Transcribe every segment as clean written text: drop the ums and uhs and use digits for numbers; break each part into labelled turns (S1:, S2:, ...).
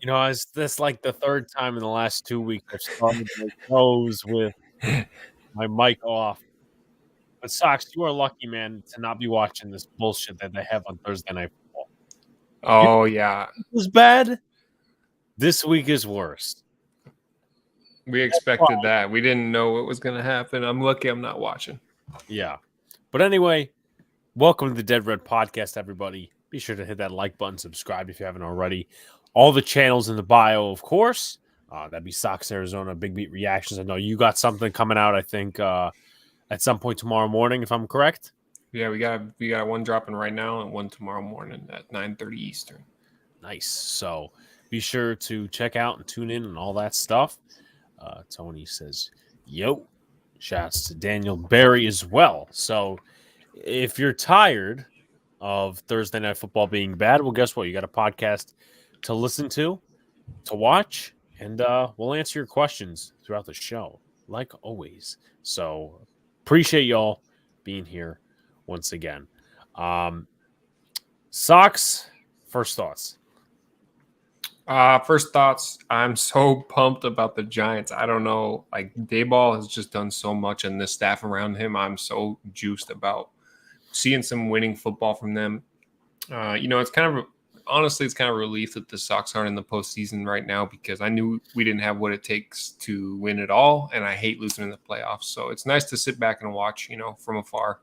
S1: Is this like the third time in the last 2 weeks I've started my shows with my mic off. But Sox, you are lucky, man, to not be watching this bullshit that they have on Thursday Night Football.
S2: Oh, yeah.
S1: It was bad. This week is worse.
S2: We expected that. We didn't know what was going to happen. I'm lucky I'm not watching.
S1: Yeah. But anyway, welcome to the Dead Red Podcast, everybody. Be sure to hit that like button, subscribe if you haven't already. All the channels in the bio, of course. That'd be Sox Arizona, Big Beat Reactions. I know you got something coming out, I think, at some point tomorrow morning, if I'm correct.
S2: Yeah, we got one dropping right now and one tomorrow morning at 9:30 Eastern.
S1: Nice. So be sure to check out and tune in and all that stuff. Tony says, yo. Shouts to Daniel Barry as well. So if you're tired of Thursday Night Football being bad, well, guess what? You got a podcast to listen to watch, and we'll answer your questions throughout the show, like always. So appreciate y'all being here once again. Sox, first thoughts.
S2: First thoughts, I'm so pumped about the Giants. I don't know, like Dayball has just done so much and the staff around him. I'm so juiced about seeing some winning football from them. It's kind of honestly, it's kind of a relief that the Sox aren't in the postseason right now because I knew we didn't have what it takes to win it all, and I hate losing in the playoffs. So it's nice to sit back and watch, from afar.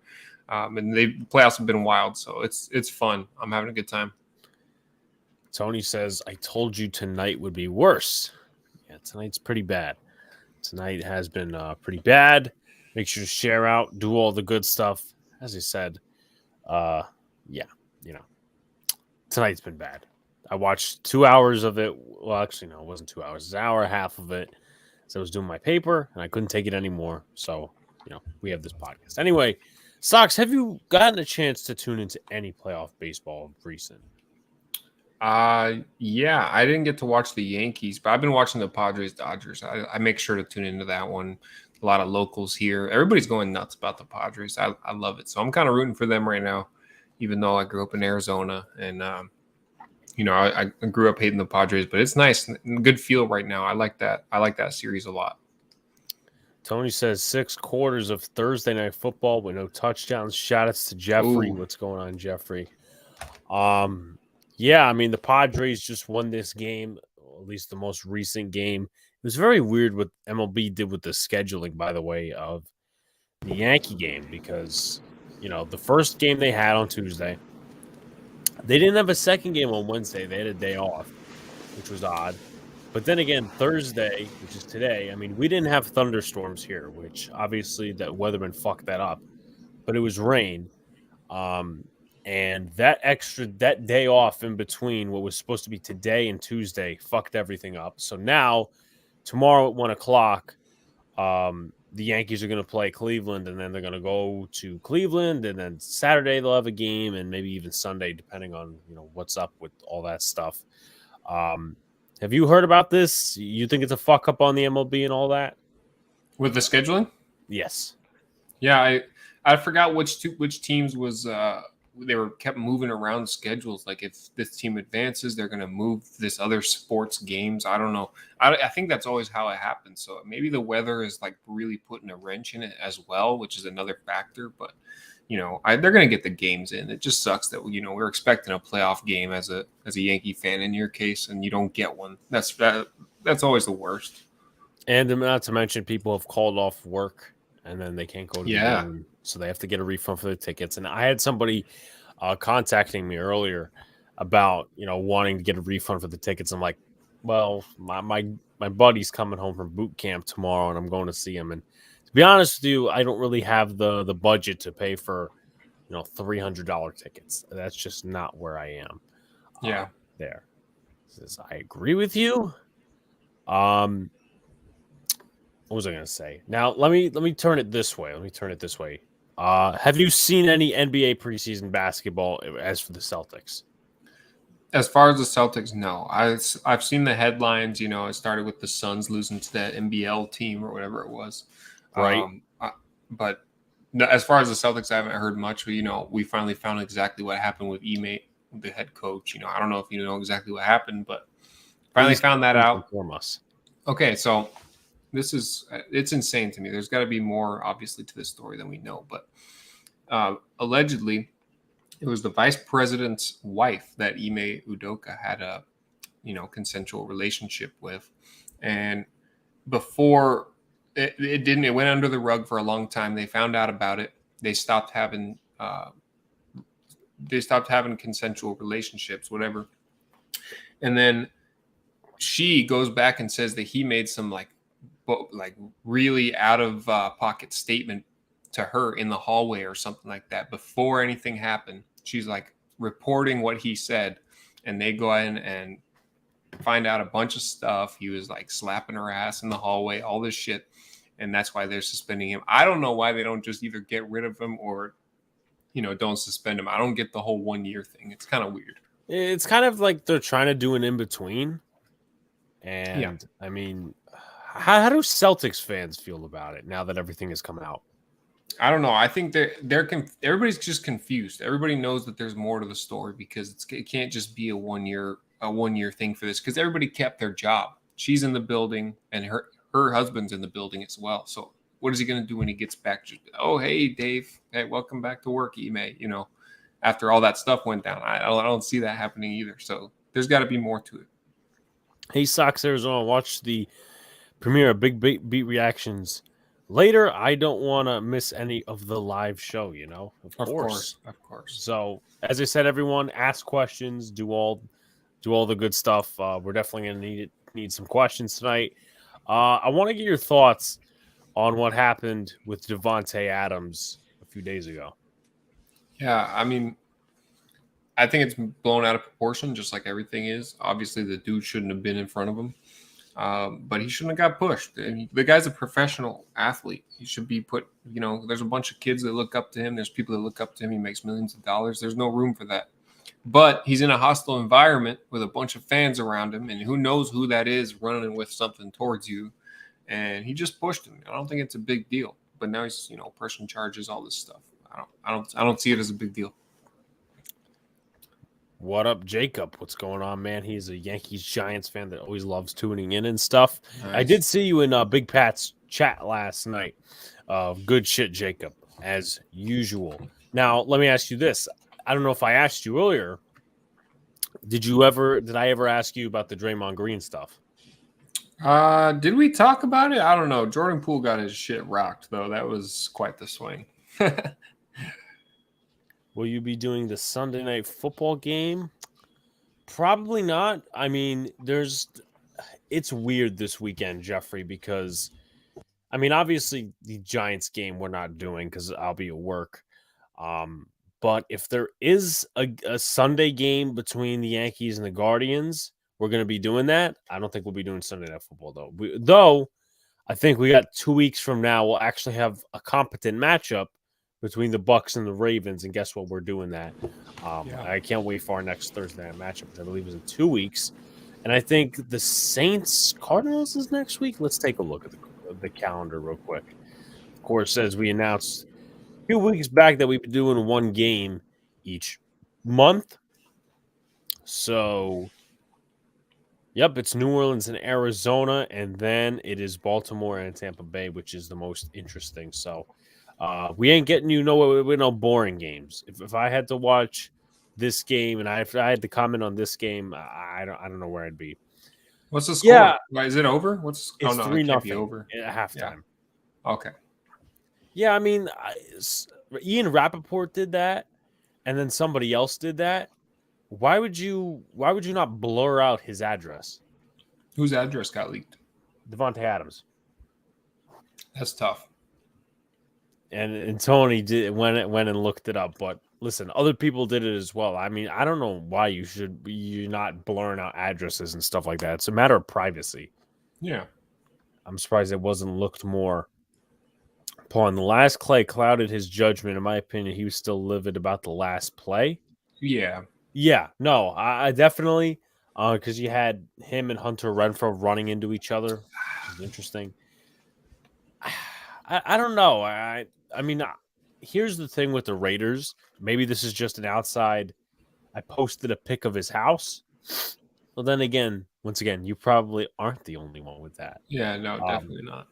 S2: And the playoffs have been wild, so it's fun. I'm having a good time.
S1: Tony says, I told you tonight would be worse. Yeah, tonight's pretty bad. Tonight has been pretty bad. Make sure to share out, do all the good stuff. As I said, tonight's been bad. I watched 2 hours of it. Well, actually, no, it wasn't 2 hours. It was an hour and a half of it. So I was doing my paper, and I couldn't take it anymore. So, we have this podcast. Anyway, Sox, have you gotten a chance to tune into any playoff baseball recent?
S2: Yeah, I didn't get to watch the Yankees, but I've been watching the Padres-Dodgers. I make sure to tune into that one. A lot of locals here. Everybody's going nuts about the Padres. I love it. So I'm kind of rooting for them right now, even though I grew up in Arizona and, I grew up hating the Padres, but it's nice. Good feel right now. I like that. I like that series a lot.
S1: Tony says 6 quarters of Thursday Night Football with no touchdowns. Shout outs to Jeffrey.
S2: Ooh.
S1: What's going on, Jeffrey? Yeah, I mean, the Padres just won this game, at least the most recent game. It was very weird what MLB did with the scheduling, by the way, of the Yankee game because, the first game they had on Tuesday, they didn't have a second game on Wednesday. They had a day off, which was odd. But then again, Thursday, which is today, I mean, we didn't have thunderstorms here, which obviously that weatherman fucked that up. But it was rain. And that day off in between what was supposed to be today and Tuesday fucked everything up. So now, tomorrow at 1:00, the Yankees are going to play Cleveland, and then they're going to go to Cleveland, and then Saturday they'll have a game, and maybe even Sunday, depending on what's up with all that stuff. Have you heard about this? You think it's a fuck up on the MLB and all that?
S2: With the scheduling?
S1: Yes.
S2: Yeah, I forgot which teams was they were kept moving around schedules. Like if this team advances, they're going to move this other sports games. I don't know. I think that's always how it happens. So maybe the weather is like really putting a wrench in it as well, which is another factor. But they're going to get the games in. It just sucks that we're expecting a playoff game as a Yankee fan in your case, and you don't get one. That's always the worst.
S1: And not to mention, people have called off work, and then they can't go to the game, so they have to get a refund for the tickets. And I had somebody contacting me earlier about wanting to get a refund for the tickets. I'm like, well, my buddy's coming home from boot camp tomorrow, and I'm going to see him. And to be honest with you, I don't really have the budget to pay for $300 tickets. That's just not where I am.
S2: Yeah,
S1: there. Says I agree with you. What was I going to say? Now, let me turn it this way. Have you seen any NBA preseason basketball as for the Celtics?
S2: As far as the Celtics, no. I've seen the headlines. It started with the Suns losing to that NBL team or whatever it was.
S1: Right.
S2: But as far as the Celtics, I haven't heard much. But, we finally found exactly what happened with Ime, the head coach. I don't know if you know exactly what happened, but Finally found that out.
S1: Inform us.
S2: Okay, so it's insane to me. There's got to be more, obviously, to this story than we know. But allegedly, it was the vice president's wife that Ime Udoka had a, consensual relationship with. And before it went under the rug for a long time. They found out about it. They stopped having consensual relationships, whatever. And then she goes back and says that he made some like really out of pocket statement to her in the hallway or something like that before anything happened. She's like reporting what he said, and they go in and find out a bunch of stuff. He was like slapping her ass in the hallway, all this shit, and that's why they're suspending him. I don't know why they don't just either get rid of him or don't suspend him. I don't get the whole 1 year thing. It's kind of weird.
S1: It's kind of like they're trying to do an in between. And
S2: Yeah.
S1: I mean, how do Celtics fans feel about it now that everything has come out?
S2: I don't know. I think everybody's just confused. Everybody knows that there's more to the story because it can't just be a 1 year thing for this, because everybody kept their job. She's in the building and her husband's in the building as well. So what is he going to do when he gets back? Oh, hey, Dave. Hey, welcome back to work, Ime. After all that stuff went down, I don't see that happening either. So there's got to be more to it.
S1: Hey, Sox Arizona, watch the premiere of Big Beat Reactions later. I don't want to miss any of the live show, Of course. So, as I said, everyone, ask questions, do all the good stuff. We're definitely going to need some questions tonight. I want to get your thoughts on what happened with Davante Adams a few days ago.
S2: Yeah, I mean, I think it's blown out of proportion, just like everything is. Obviously, the dude shouldn't have been in front of him, but he shouldn't have got pushed. The guy's a professional athlete. He should be put, there's a bunch of kids that look up to him. There's people that look up to him. He makes millions of dollars. There's no room for that. But he's in a hostile environment with a bunch of fans around him, and who knows who that is running with something towards you. And he just pushed him. I don't think it's a big deal. But now he's, pressing charges, all this stuff. I don't see it as a big deal.
S1: What up, Jacob? What's going on, man? He's a Yankees Giants fan that always loves tuning in and stuff. Nice. I did see you in Big Pat's chat last night. Good shit, Jacob, as usual. Now, let me ask you this. I don't know if I asked you earlier. Did I ever ask you about the Draymond Green stuff?
S2: Did we talk about it? I don't know. Jordan Poole got his shit rocked, though. That was quite the swing.
S1: Will you be doing the Sunday night football game? Probably not. I mean, it's weird this weekend, Jeffrey, because, I mean, obviously the Giants game we're not doing because I'll be at work. But if there is a Sunday game between the Yankees and the Guardians, we're going to be doing that. I don't think we'll be doing Sunday night football, though. Though, I think we got 2 weeks from now, we'll actually have a competent matchup between the Bucks and the Ravens, and guess what? We're doing that. I can't wait for our next Thursday night matchup, which I believe is in 2 weeks. And I think the Saints-Cardinals is next week. Let's take a look at the calendar real quick. Of course, as we announced a few weeks back that we've been doing one game each month. So, yep, it's New Orleans and Arizona, and then it is Baltimore and Tampa Bay, which is the most interesting. So, we ain't getting no boring games. If I had to watch this game and if I had to comment on this game, I don't know where I'd be.
S2: What's the score? Yeah. Is it over?
S1: It's 3-0
S2: over
S1: at halftime.
S2: Yeah. Okay.
S1: Yeah, I mean, Ian Rappaport did that, and then somebody else did that. Why would you not blur out his address?
S2: Whose address got leaked?
S1: Davante Adams.
S2: That's tough.
S1: And Tony went and looked it up, but listen, other people did it as well. I mean, I don't know why you're not blurring out addresses and stuff like that. It's a matter of privacy.
S2: Yeah,
S1: I'm surprised it wasn't looked more upon. The last play clouded his judgment. In my opinion, he was still livid about the last play.
S2: Yeah.
S1: No, I definitely because you had him and Hunter Renfrow running into each other, which is interesting. I don't know. I mean, here's the thing with the Raiders. Maybe this is just an outside. I posted a pic of his house. Well, then again, once again, you probably aren't the only one with that.
S2: Yeah, no,
S1: Um,
S2: definitely not.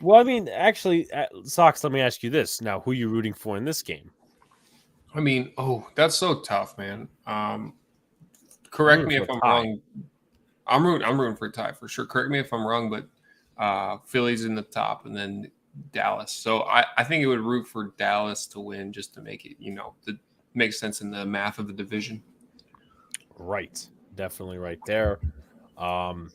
S1: well, I mean, actually, Sox, let me ask you this. Now, who are you rooting for in this game?
S2: I mean, oh, that's so tough, man.
S1: I'm
S2: Correct
S1: rooting
S2: me
S1: for
S2: if
S1: a
S2: I'm
S1: tie.
S2: wrong. I'm rooting for a tie for sure. Correct me if I'm wrong, but Philly's in the top and then Dallas. So I think it would root for Dallas to win just to make it, to make sense in the math of the division.
S1: Right. Definitely right there. Um,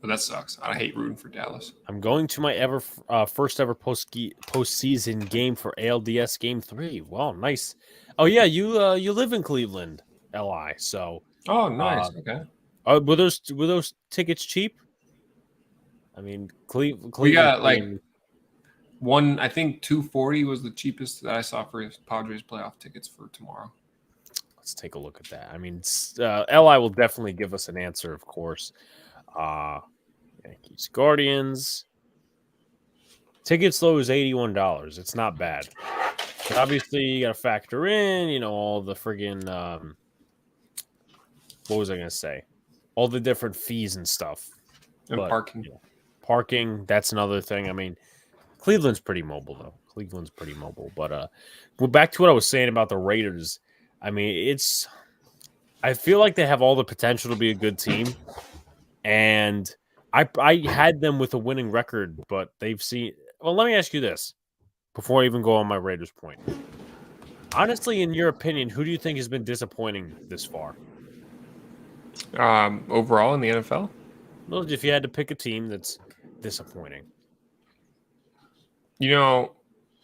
S2: But that sucks. I hate rooting for Dallas.
S1: I'm going to my first ever postseason game for ALDS Game 3. Wow, nice. Oh yeah, you live in Cleveland, LI. So,
S2: Oh,
S1: uh,
S2: nice. Okay.
S1: were those tickets cheap? I mean,
S2: We
S1: Cleveland
S2: got like
S1: playing.
S2: one, I think 240 was the cheapest that I saw for Padres playoff tickets for tomorrow.
S1: Let's take a look at that. I mean, LI will definitely give us an answer, of course. Uh Yankees Guardians. Tickets low is $81. It's not bad. But obviously you gotta factor in, all the friggin' what was I gonna say? All the different fees and stuff.
S2: And
S1: But
S2: parking.
S1: parking, that's another thing. I mean, Cleveland's pretty mobile though. Cleveland's pretty mobile. But well, back to what I was saying about the Raiders. I mean, I feel like they have all the potential to be a good team. And I had them with a winning record, but they've seen. Well, let me ask you this before I even go on my Raiders point. Honestly, in your opinion, who do you think has been disappointing this far?
S2: Overall in the NFL?
S1: Well, if you had to pick a team that's disappointing.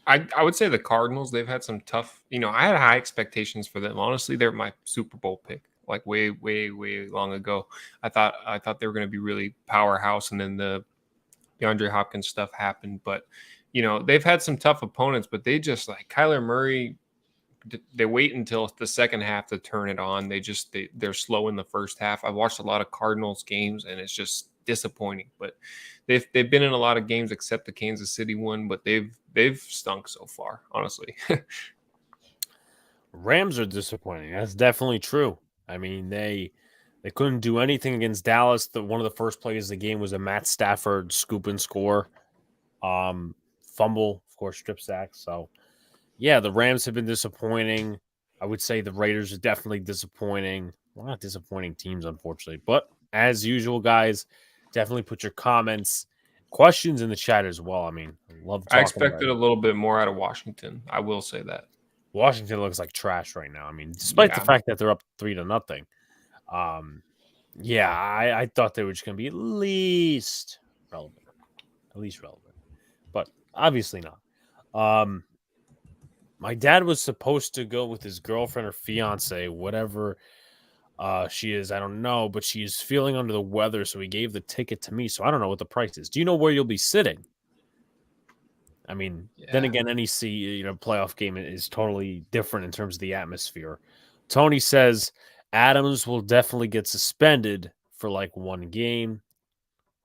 S2: I would say the Cardinals, they've had some tough, I had high expectations for them. Honestly, they're my Super Bowl pick, like way, way, way long ago. I thought they were going to be really powerhouse, and then the DeAndre Hopkins stuff happened. But, they've had some tough opponents, but they just like Kyler Murray, they wait until the second half to turn it on. They're slow in the first half. I've watched a lot of Cardinals games and it's just disappointing. But they've been in a lot of games except the Kansas City one, but they've stunk so far, honestly.
S1: Rams are disappointing. That's definitely true. I mean, they couldn't do anything against Dallas. One of the first plays of the game was a Matt Stafford scoop and score, fumble, of course, strip sack. So yeah, the Rams have been disappointing. I would say the Raiders are definitely disappointing. Well, not disappointing teams, unfortunately. But as usual, guys, definitely put your comments, questions in the chat as well. I mean, I love
S2: I
S1: talking about
S2: expected
S1: it.
S2: a little bit more out of Washington. I will say that.
S1: Washington looks like trash right now. I mean, despite the
S2: Yeah.
S1: fact that they're up 3-0. Um, yeah, I thought they were just going to be at least relevant, but obviously not. My dad was supposed to go with his girlfriend or fiance, whatever she is. I don't know, but she is feeling under the weather, so he gave the ticket to me. So I don't know what the price is. Do you know where you'll be sitting? I mean, then
S2: Yeah.
S1: again, any playoff game is totally different in terms of the atmosphere. Tony says Adams will definitely get suspended for like one game.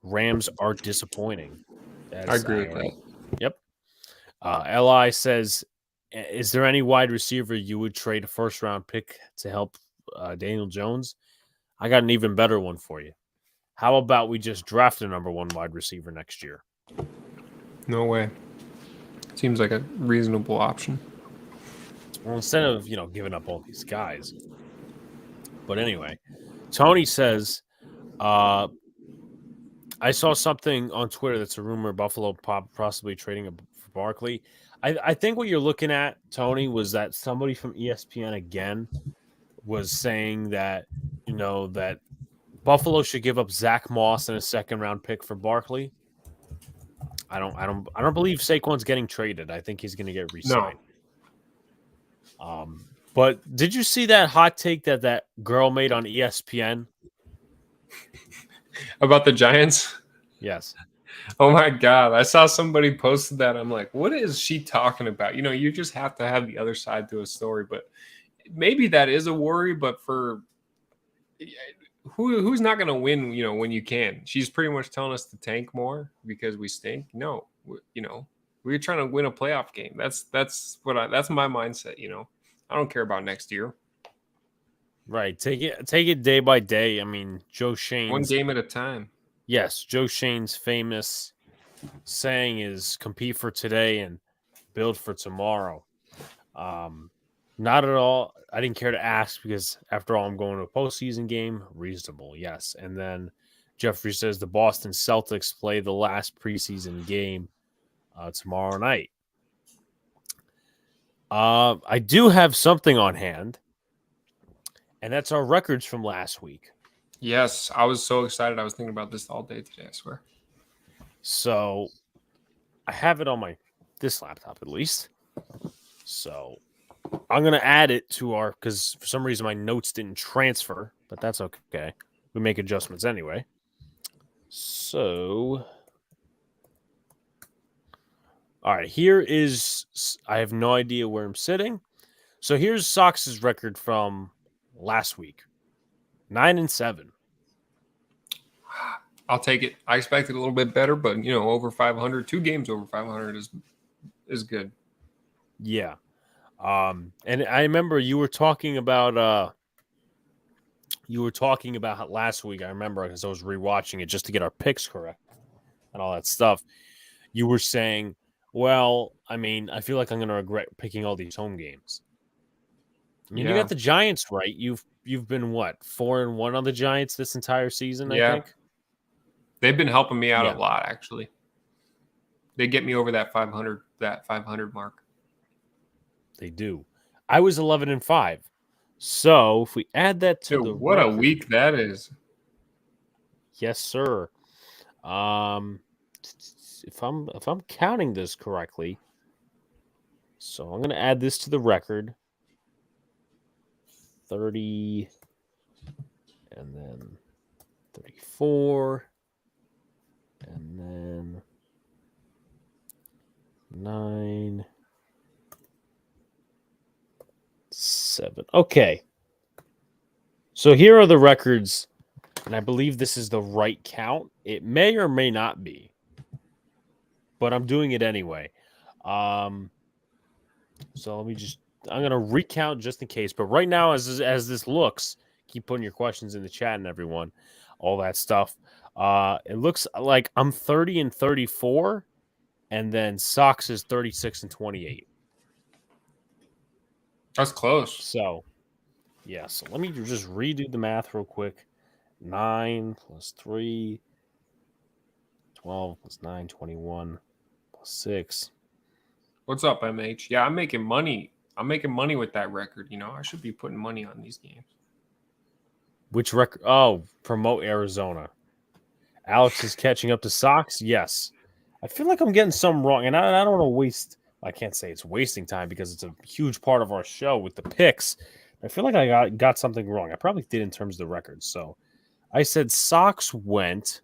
S1: Rams are disappointing.
S2: I agree with that.
S1: Yep. Li says, is there any wide receiver you would trade a first round pick to help Daniel Jones? I got an even better one for you. How about we just draft a number one wide receiver next year?
S2: No way. Seems like a reasonable option.
S1: Well, instead of, giving up all these guys. But anyway, Tony says, I saw something on Twitter that's a rumor Buffalo possibly trading for Barkley. I think what you're looking at, Tony, was that somebody from ESPN again was saying that, that Buffalo should give up Zach Moss and a second round pick for Barkley. I don't believe Saquon's getting traded. I think he's going to get re-signed.
S2: No.
S1: But did you see that hot take that girl made on ESPN?
S2: About the Giants?
S1: Yes.
S2: Oh my God. I saw somebody posted that. I'm like, what is she talking about? You just have to have the other side to a story, but maybe that is a worry, but for who's not going to win, when you can? She's pretty much telling us to tank more because we stink. No, we're trying to win a playoff game. That's my mindset. I don't care about next year.
S1: Right. Take it day by day. I mean, Joe Shane's
S2: One game at a time.
S1: Yes, Joe Shane's famous saying is compete for today and build for tomorrow. Not at all. I didn't care to ask because after all, I'm going to a postseason game. Reasonable, yes. And then Jeffrey says the Boston Celtics play the last preseason game tomorrow night. I do have something on hand, and that's our records from last week.
S2: Yes, I was so excited. I was thinking about this all day today, I swear.
S1: So I have it on this laptop at least. So I'm going to add it to because for some reason my notes didn't transfer, but that's okay. We make adjustments anyway. So, all right, I have no idea where I'm sitting. So here's Sox's record from last week, 9-7.
S2: I'll take it. I expected a little bit better, but over 500, 2 games over 500 is good.
S1: Yeah. And I remember you were talking about last week. I remember because I was rewatching it just to get our picks correct and all that stuff. You were saying, well, I mean, I feel like I'm going to regret picking all these home games. I mean, you got the Giants right. You've been what, 4-1 on the Giants this entire season, I think?
S2: They've been helping me out a lot, actually. They get me over that 500 mark.
S1: They do. I was 11-5. So if we add that to the
S2: what record, a week that is.
S1: Yes, sir. If I'm counting this correctly, so I'm going to add this to the record. 30 and then 34 and then 9 7. Okay. So here are the records, and I believe this is the right count. It may or may not be, but I'm doing it anyway. So I'm going to recount just in case. But right now, as this looks, keep putting your questions in the chat and everyone, all that stuff. It looks like I'm 30-34, and then Sox is 36-28.
S2: That's close.
S1: So, yeah. So let me just redo the math real quick. 9 plus 3, 12 plus 9, 21 plus 6.
S2: What's up, MH? Yeah, I'm making money. I'm making money with that record. I should be putting money on these games.
S1: Which record? Oh, promote Arizona. Alex is catching up to Sox. Yes. I feel like I'm getting some wrong, and I don't want to waste. I can't say it's wasting time because it's a huge part of our show with the picks. I feel like I got something wrong. I probably did in terms of the records. So I said Sox went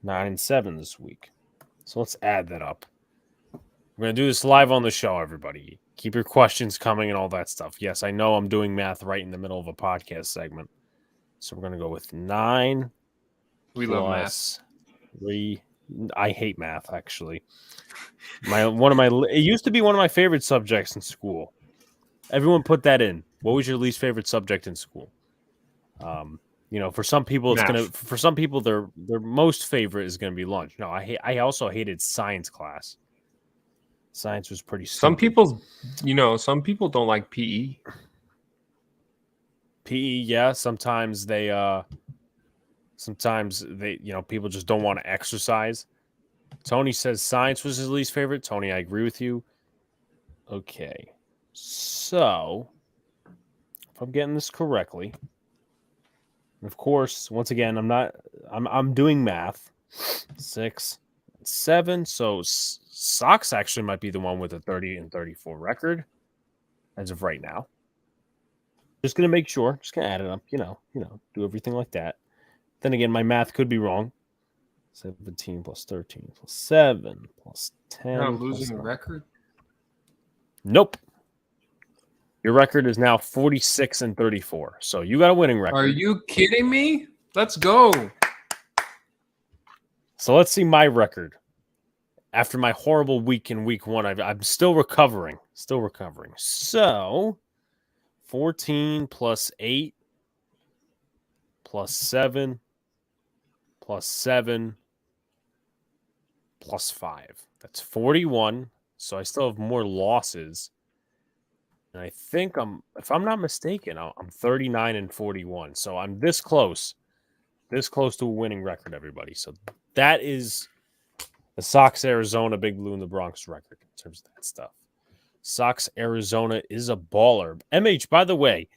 S1: 9-7 this week. So let's add that up. We're going to do this live on the show, everybody. Keep your questions coming and all that stuff. Yes, I know I'm doing math right in the middle of a podcast segment. So we're going to go with 9
S2: We love math.
S1: 3. I hate math, actually. It used to be one of my favorite subjects in school. Everyone put that in. What was your least favorite subject in school? For some people, their most favorite is gonna be lunch. No, I also hated science class. Science was pretty stupid.
S2: Some people don't like PE.
S1: PE, yeah. Sometimes they people just don't want to exercise. Tony says science was his least favorite. Tony, I agree with you. Okay. So, if I'm getting this correctly, of course, once again, I'm doing math. 6, 7. So Sox actually might be the one with a 30-34 record as of right now. Just gonna make sure. Just gonna add it up. Do everything like that. Then again, my math could be wrong. 17 plus 13 plus 7 plus 10.
S2: You're not losing the record?
S1: Nope. Your record is now 46-34. So you got a winning record.
S2: Are you kidding me? Let's go.
S1: So let's see my record. After my horrible week in week 1, I'm still recovering. So 14 plus 8 plus 7 plus 7 plus 5. That's 41. So I still have more losses. And I think if I'm not mistaken, I'm 39 and 41. So I'm this close to a winning record, everybody. So that is the Sox, Arizona, Big Blue, and the Bronx record in terms of that stuff. Sox, Arizona is a baller. MH, by the way,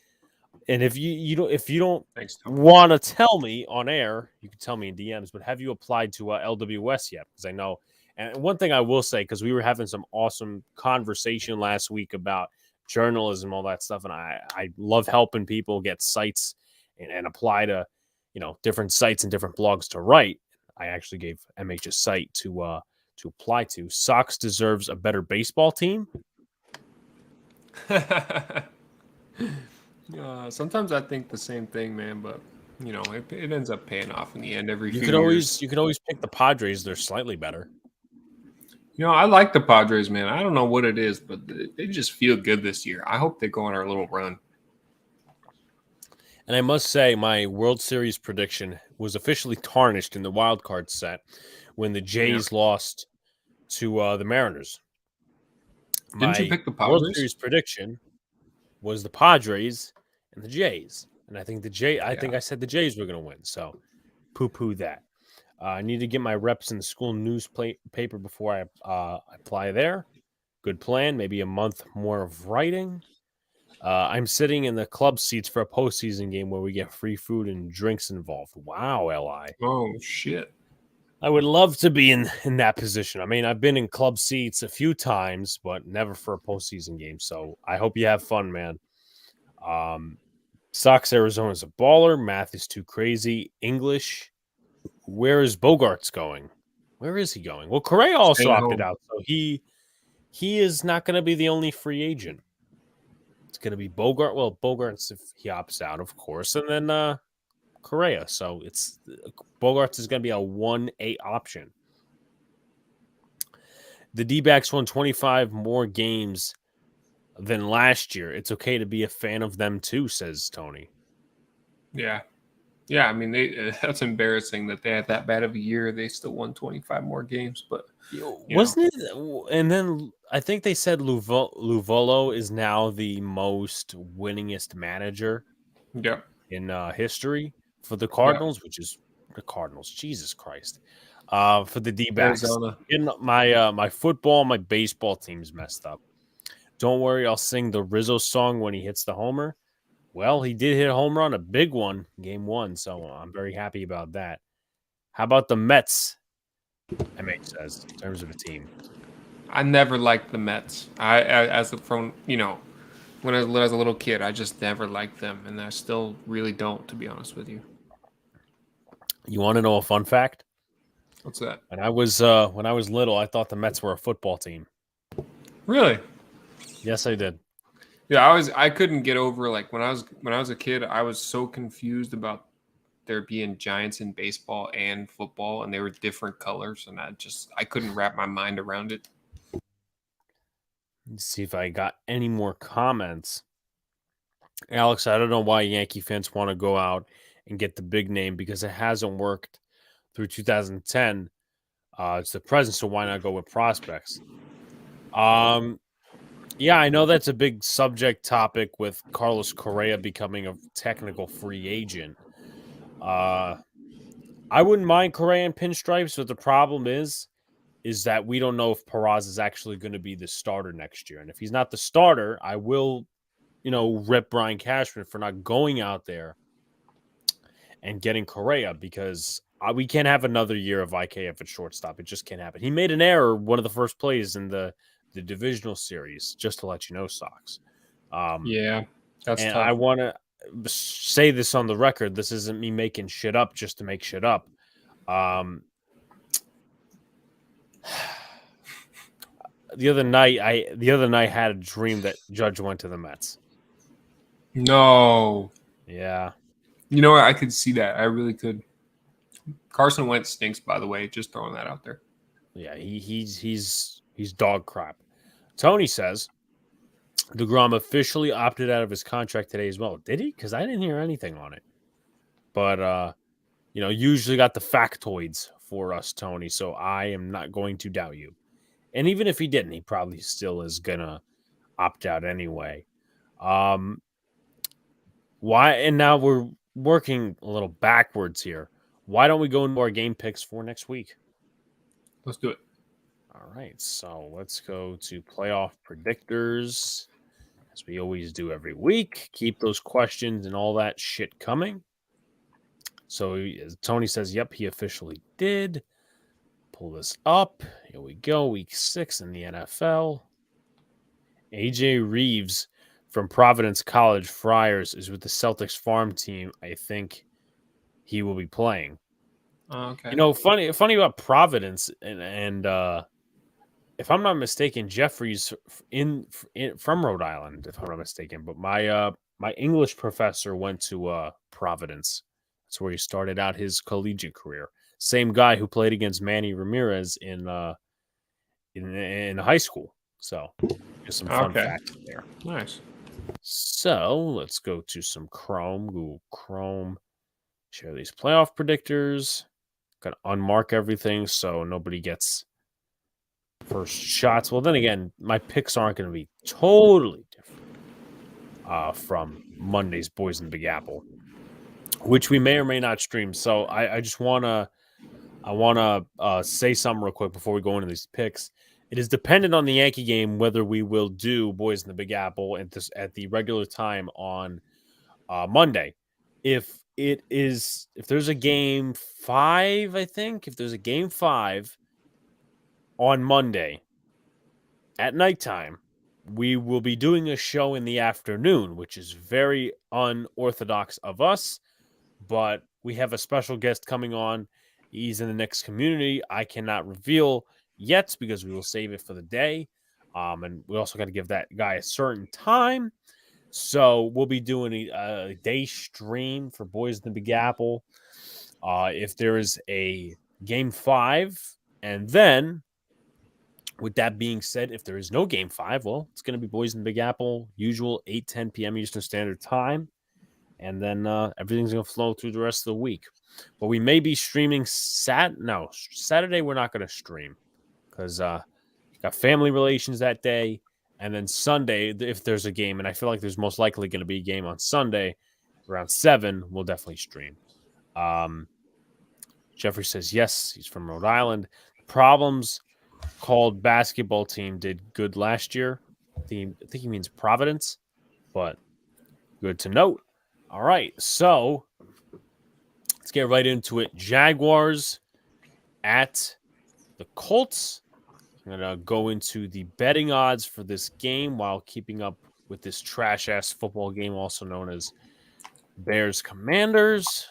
S1: and if you don't want to tell me on air, you can tell me in DMs. But have you applied to LWS yet? Because I know, and one thing I will say, because we were having some awesome conversation last week about journalism, all that stuff, and I love helping people get sites and apply to different sites and different blogs to write. I actually gave MH a site to apply to. Sox deserves a better baseball team.
S2: Sometimes I think the same thing, man, but it ends up paying off in the end every
S1: You
S2: few
S1: could
S2: years.
S1: always pick the Padres. They're slightly better.
S2: I like the Padres, man. I don't know what it is, but they just feel good this year. I hope they go on our little run.
S1: And I must say, my World Series prediction was officially tarnished in the wild card set when the Jays lost to the Mariners.
S2: Didn't you pick the Padres?
S1: World Series prediction was the Padres and the Jays, and I think I said the Jays were going to win. So, poo that. I need to get my reps in the school newspaper before I apply there. Good plan. Maybe a month more of writing. I'm sitting in the club seats for a postseason game where we get free food and drinks involved. Wow, LI.
S2: Oh, shit.
S1: I would love to be in that position. I mean, I've been in club seats a few times, but never for a postseason game. So I hope you have fun, man. Sox Arizona's a baller. Math is too crazy. English. Where is Bogarts going? Where is he going? Well, Correa also opted out, so he is not going to be the only free agent. It's going to be Bogart. Well, Bogarts if he opts out, of course, and then Correa. So it's Bogarts is going to be a 1A option. The D-backs won 25 more games than last year. It's okay to be a fan of them too, says Tony.
S2: Yeah. I mean, that's embarrassing that they had that bad of a year. They still won 25 more games, but
S1: wasn't it? And then I think they said Luvolo is now the most winningest manager in history for the Cardinals, which is the Cardinals. Jesus Christ. For the D-backs. My football, my baseball team's messed up. Don't worry, I'll sing the Rizzo song when he hits the homer. Well, he did hit a home run, a big one, game 1, so I'm very happy about that. How about the Mets? MH says, in terms of a team.
S2: I never liked the Mets. When I was a little kid, I just never liked them, and I still really don't, to be honest with you.
S1: You want to know a fun fact?
S2: What's that?
S1: When I was little, I thought the Mets were a football team.
S2: Really?
S1: Yes, I did.
S2: Yeah, I couldn't get over when I was a kid, I was so confused about there being Giants in baseball and football, and they were different colors, and I couldn't wrap my mind around it.
S1: Let's see if I got any more comments. Alex, I don't know why Yankee fans want to go out and get the big name because it hasn't worked through 2010. It's the present, so why not go with prospects? Yeah, I know that's a big subject topic with Carlos Correa becoming a technical free agent. I wouldn't mind Correa in pinstripes, but the problem is that we don't know if Peraza is actually going to be the starter next year. And if he's not the starter, I will, rip Brian Cashman for not going out there and getting Correa because we can't have another year of IKF at shortstop. It just can't happen. He made an error one of the first plays in the divisional series, just to let you know, Sox.
S2: Yeah, that's tough.
S1: I want to say this on the record. This isn't me making shit up just to make shit up. The other night I had a dream that Judge went to the Mets.
S2: No.
S1: Yeah.
S2: You know what? I could see that. I really could. Carson Wentz stinks, by the way. Just throwing that out there.
S1: Yeah, he's dog crap. Tony says, DeGrom officially opted out of his contract today as well. Did he? Because I didn't hear anything on it. But, usually got the factoids for us, Tony, so I am not going to doubt you. And even if he didn't, he probably still is going to opt out anyway. Why? And now we're working a little backwards here. Why don't we go into our game picks for next week?
S2: Let's do it.
S1: All right, so let's go to playoff predictors, as we always do every week. Keep those questions and all that shit coming. So Tony says, yep, he officially did. Pull this up. Here we go, week 6 in the NFL. AJ Reeves from Providence College Friars is with the Celtics farm team. I think he will be playing.
S2: Okay.
S1: Funny about Providence, and if I'm not mistaken, Jeffrey's from Rhode Island, if I'm not mistaken. But my English professor went to Providence. That's where he started out his collegiate career. Same guy who played against Manny Ramirez in high school. So just some fun facts there.
S2: Nice.
S1: So let's go to some Chrome. Google Chrome. Share these playoff predictors. Got to unmark everything so nobody gets first shots. Well, then again, my picks aren't going to be totally different from Monday's Boys in the Big Apple, which we may or may not stream. So I just want to say something real quick before we go into these picks. It is dependent on the Yankee game whether we will do Boys in the Big Apple at the regular time on Monday. If there's a game 5, I think, if there's a game 5 on Monday at nighttime, we will be doing a show in the afternoon, which is very unorthodox of us, but we have a special guest coming on. He's in the Knicks community. I cannot reveal yet because we will save it for the day. And we also got to give that guy a certain time. So we'll be doing a day stream for Boys in the Big Apple. If there is a game 5, and then with that being said, if there is no game 5, well, it's going to be Boys in the Big Apple, usual 8:10 p.m. Eastern Standard Time. And then everything's going to flow through the rest of the week. But we may be streaming Saturday we're not going to stream because got family relations that day. And then Sunday, if there's a game, and I feel like there's most likely going to be a game on Sunday around 7, we'll definitely stream. Jeffrey says, yes, he's from Rhode Island. Problems called basketball team did good last year. I think he means Providence, but good to note. All right, so let's get right into it. Jaguars at the Colts. I'm going to go into the betting odds for this game while keeping up with this trash-ass football game, also known as Bears Commanders.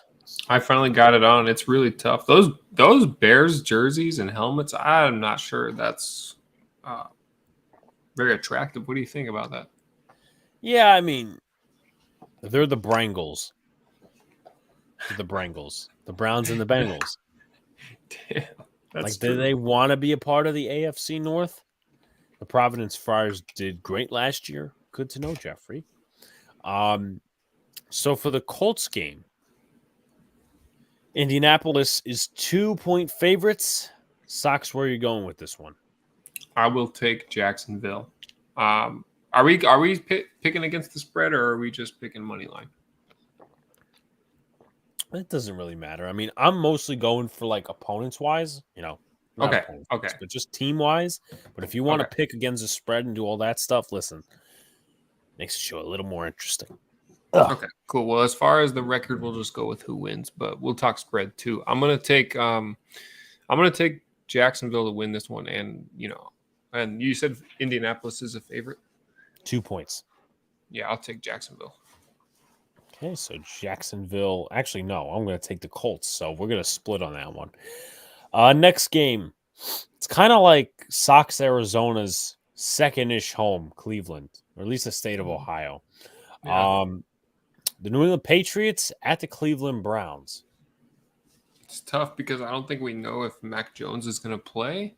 S2: I finally got it on. It's really tough. Those Bears jerseys and helmets, I'm not sure that's very attractive. What do you think about that?
S1: Yeah, I mean, they're the Brangles. The Brangles. The Browns and the Bengals.
S2: Damn.
S1: Like, do they want to be a part of the AFC North? The Providence Friars did great last year. Good to know, Jeffrey. So for the Colts game, Indianapolis is 2-point favorites. Sox, where are you going with this one?
S2: I will take Jacksonville. Are we picking against the spread, or are we just picking money line?
S1: It doesn't really matter. I mean, I'm mostly going for like opponents wise,
S2: Okay.
S1: But just team wise. But if you want to pick against the spread and do all that stuff, listen, makes the show a little more interesting.
S2: Okay, cool. Well, as far as the record, we'll just go with who wins, but we'll talk spread too. I'm gonna take Jacksonville to win this one, and and you said Indianapolis is a favorite.
S1: 2 points.
S2: Yeah, I'll take Jacksonville.
S1: Okay, so Jacksonville. Actually, no, I'm going to take the Colts. So we're going to split on that one. Next game. It's kind of like Sox Arizona's second-ish home, Cleveland, or at least the state of Ohio. Yeah. The New England Patriots at the Cleveland Browns.
S2: It's tough because I don't think we know if Mac Jones is going to play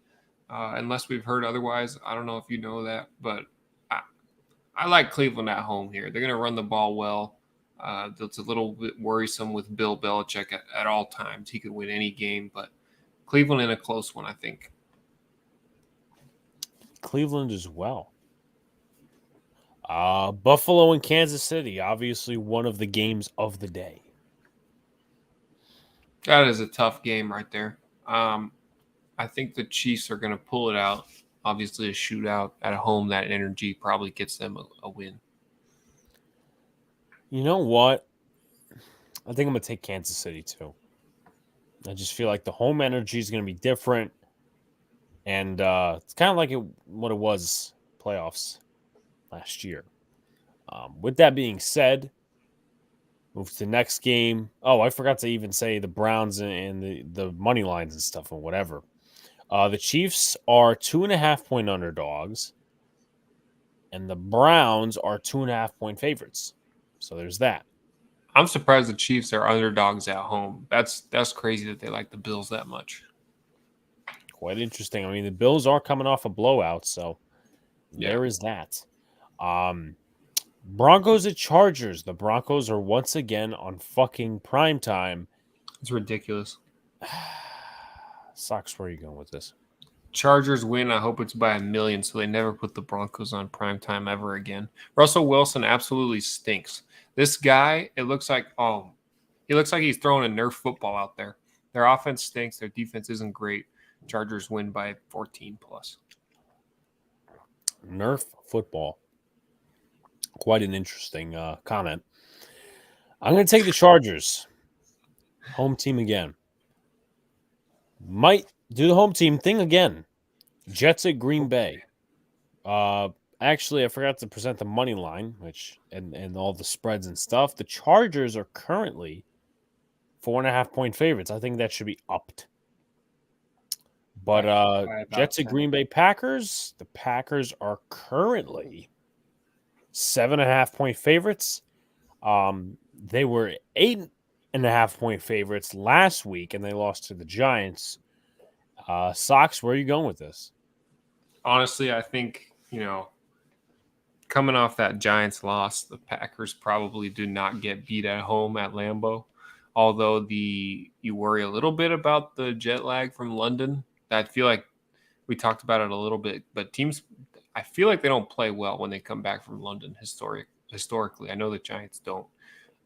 S2: unless we've heard otherwise. I don't know if you know that, but I like Cleveland at home here. They're going to run the ball well. It's a little bit worrisome with Bill Belichick at all times. He could win any game, but Cleveland in a close one, I think.
S1: Cleveland as well. Buffalo and Kansas City, obviously one of the games of the day.
S2: That is a tough game right there. I think the Chiefs are going to pull it out. Obviously, a shootout at home, that energy probably gets them a win.
S1: You know what? I think I'm going to take Kansas City too. I just feel like the home energy is going to be different. And it's kind of like what it was playoffs last year. With that being said, move to the next game. Oh, I forgot to even say the Browns and the money lines and stuff and whatever. The Chiefs are 2.5-point underdogs, and the Browns are 2.5-point favorites. So there's that.
S2: I'm surprised the Chiefs are underdogs at home. That's crazy that they like the Bills that much.
S1: Quite interesting. I mean, the Bills are coming off a blowout, so there is that. Broncos at Chargers. The Broncos are once again on fucking prime time.
S2: It's ridiculous.
S1: Sox, where are you going with this?
S2: Chargers win. I hope it's by 1 million, so they never put the Broncos on prime time ever again. Russell Wilson absolutely stinks. This guy, he looks like he's throwing a Nerf football out there. Their offense stinks. Their defense isn't great. Chargers win by 14 plus.
S1: Nerf football. Quite an interesting comment. I'm going to take the Chargers. Home team again. Might do the home team thing again. Jets at Green Bay. Actually, I forgot to present the money line, which and all the spreads and stuff. The Chargers are currently 4.5-point favorites. I think that should be upped. But Jets at Green Bay Packers. The Packers are currently 7.5-point favorites. They were 8.5-point favorites last week, and they lost to the Giants. Sox, where are you going with this?
S2: Honestly, I think, coming off that Giants loss, the Packers probably do not get beat at home at Lambeau. Although you worry a little bit about the jet lag from London. I feel like we talked about it a little bit, but teams, I feel like they don't play well when they come back from London historically. I know the Giants don't.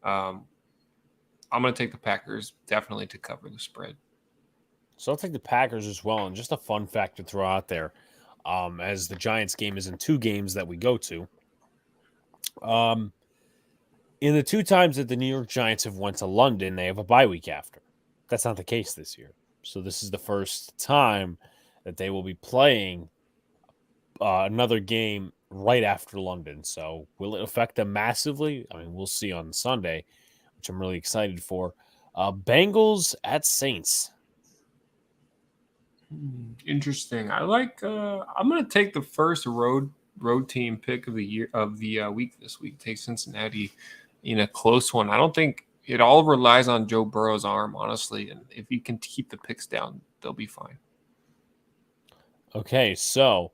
S2: I'm going to take the Packers definitely to cover the spread.
S1: So I'll take the Packers as well. And just a fun fact to throw out there, as the Giants game is in 2 games that we go to. In the 2 times that the New York Giants have went to London, they have a bye week after. That's not the case this year. So this is the first time that they will be playing another game right after London. So will it affect them massively? I mean, we'll see on Sunday, which I'm really excited for. Bengals at Saints.
S2: Interesting. I like. I'm going to take the first road team pick of the week this week. Take Cincinnati in a close one. I don't think it all relies on Joe Burrow's arm, honestly. And if you can keep the picks down, they'll be fine.
S1: Okay, so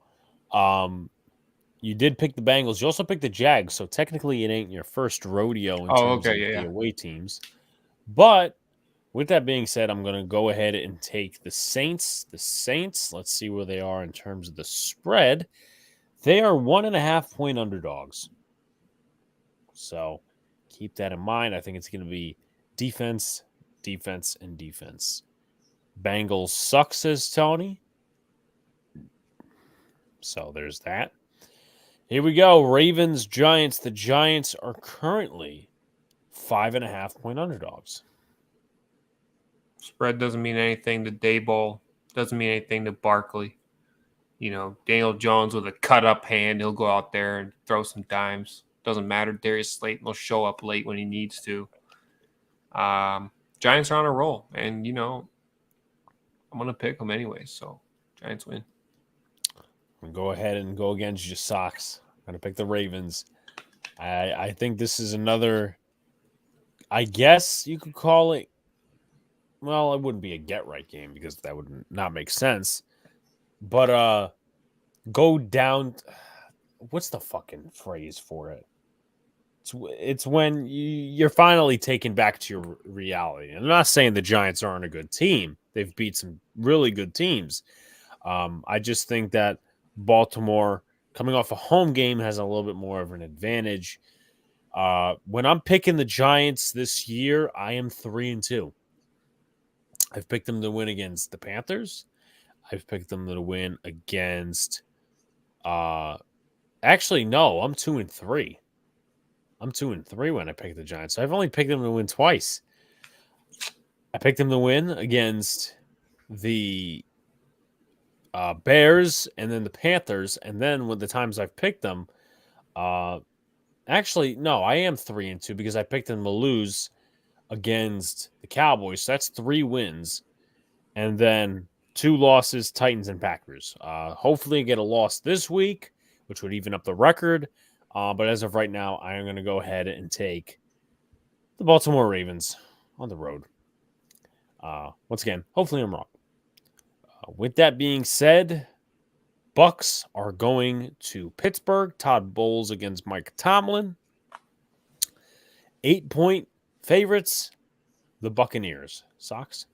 S1: you did pick the Bengals. You also picked the Jags. So technically, it ain't your first rodeo in terms of the away teams. But with that being said, I'm going to go ahead and take the Saints. The Saints, let's see where they are in terms of the spread. They are 1.5-point underdogs. So keep that in mind. I think it's going to be defense, defense, and defense. Bengals suck, says Tony. So there's that. Here we go. Ravens, Giants. The Giants are currently 5.5-point underdogs.
S2: Spread doesn't mean anything to Dayball. Doesn't mean anything to Barkley. Daniel Jones with a cut-up hand, he'll go out there and throw some dimes. Doesn't matter. Darius Slayton will show up late when he needs to. Giants are on a roll, and, I'm going to pick them anyway, so Giants win.
S1: I'm going to go ahead and go against your Sox. I'm going to pick the Ravens. I think this is another, I guess you could call it, well, it wouldn't be a get-right game because that would not make sense. But go down. what's the fucking phrase for it? It's when you're finally taken back to your reality. And I'm not saying the Giants aren't a good team. They've beat some really good teams. I just think that Baltimore, coming off a home game, has a little bit more of an advantage. When I'm picking the Giants this year, I am 3-2. I've picked them to win against the Panthers. I've picked them to win against. Actually, no, I'm 2-3. I'm 2-3 when I picked the Giants. So I've only picked them to win twice. I picked them to win against the Bears and then the Panthers, and then with the times I've picked them, actually no, I am 3-2 because I picked them to lose against the Cowboys. So that's 3 wins, and then 2 losses, Titans and Packers. Hopefully, get a loss this week, which would even up the record. But as of right now, I am going to go ahead and take the Baltimore Ravens on the road. Once again, hopefully I'm wrong. With that being said, Bucks are going to Pittsburgh. Todd Bowles against Mike Tomlin. 8-point favorites, the Buccaneers. Sox?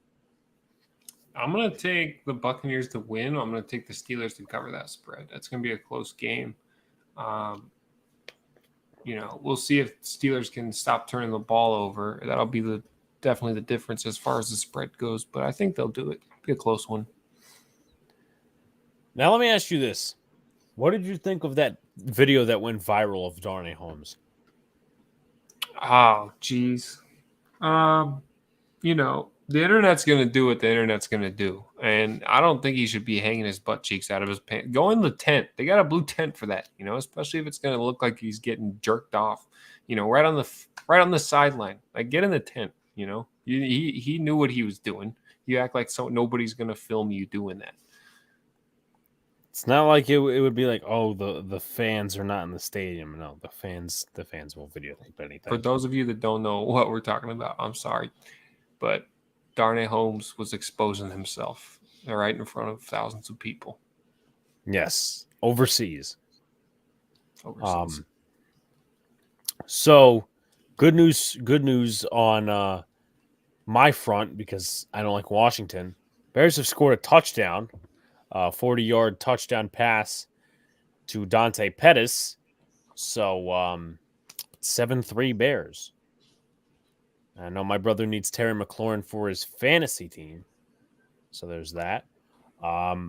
S2: I'm going to take the Buccaneers to win. I'm going to take the Steelers to cover that spread. That's going to be a close game. We'll see if Steelers can stop turning the ball over. That'll be definitely the difference as far as the spread goes. But I think they'll do it. Be a close one.
S1: Now let me ask you this. What did you think of that video that went viral of Darnay Holmes?
S2: Oh, geez. The internet's going to do what the internet's going to do. And I don't think he should be hanging his butt cheeks out of his pants. Go in the tent. They got a blue tent for that, especially if it's going to look like he's getting jerked off, right on the sideline. Like, get in the tent, He knew what he was doing. You act like nobody's going to film you doing that.
S1: It's not like it would be like, oh, the fans are not in the stadium. No, the fans will videotape anything.
S2: For those of you that don't know what we're talking about, I'm sorry. But Darnay Holmes was exposing himself right in front of thousands of people.
S1: Yes, overseas. So, good news on my front because I don't like Washington. Bears have scored a touchdown, 40-yard touchdown pass to Dante Pettis. So, 7-3 Bears. I know my brother needs Terry McLaurin for his fantasy team. So there's that. As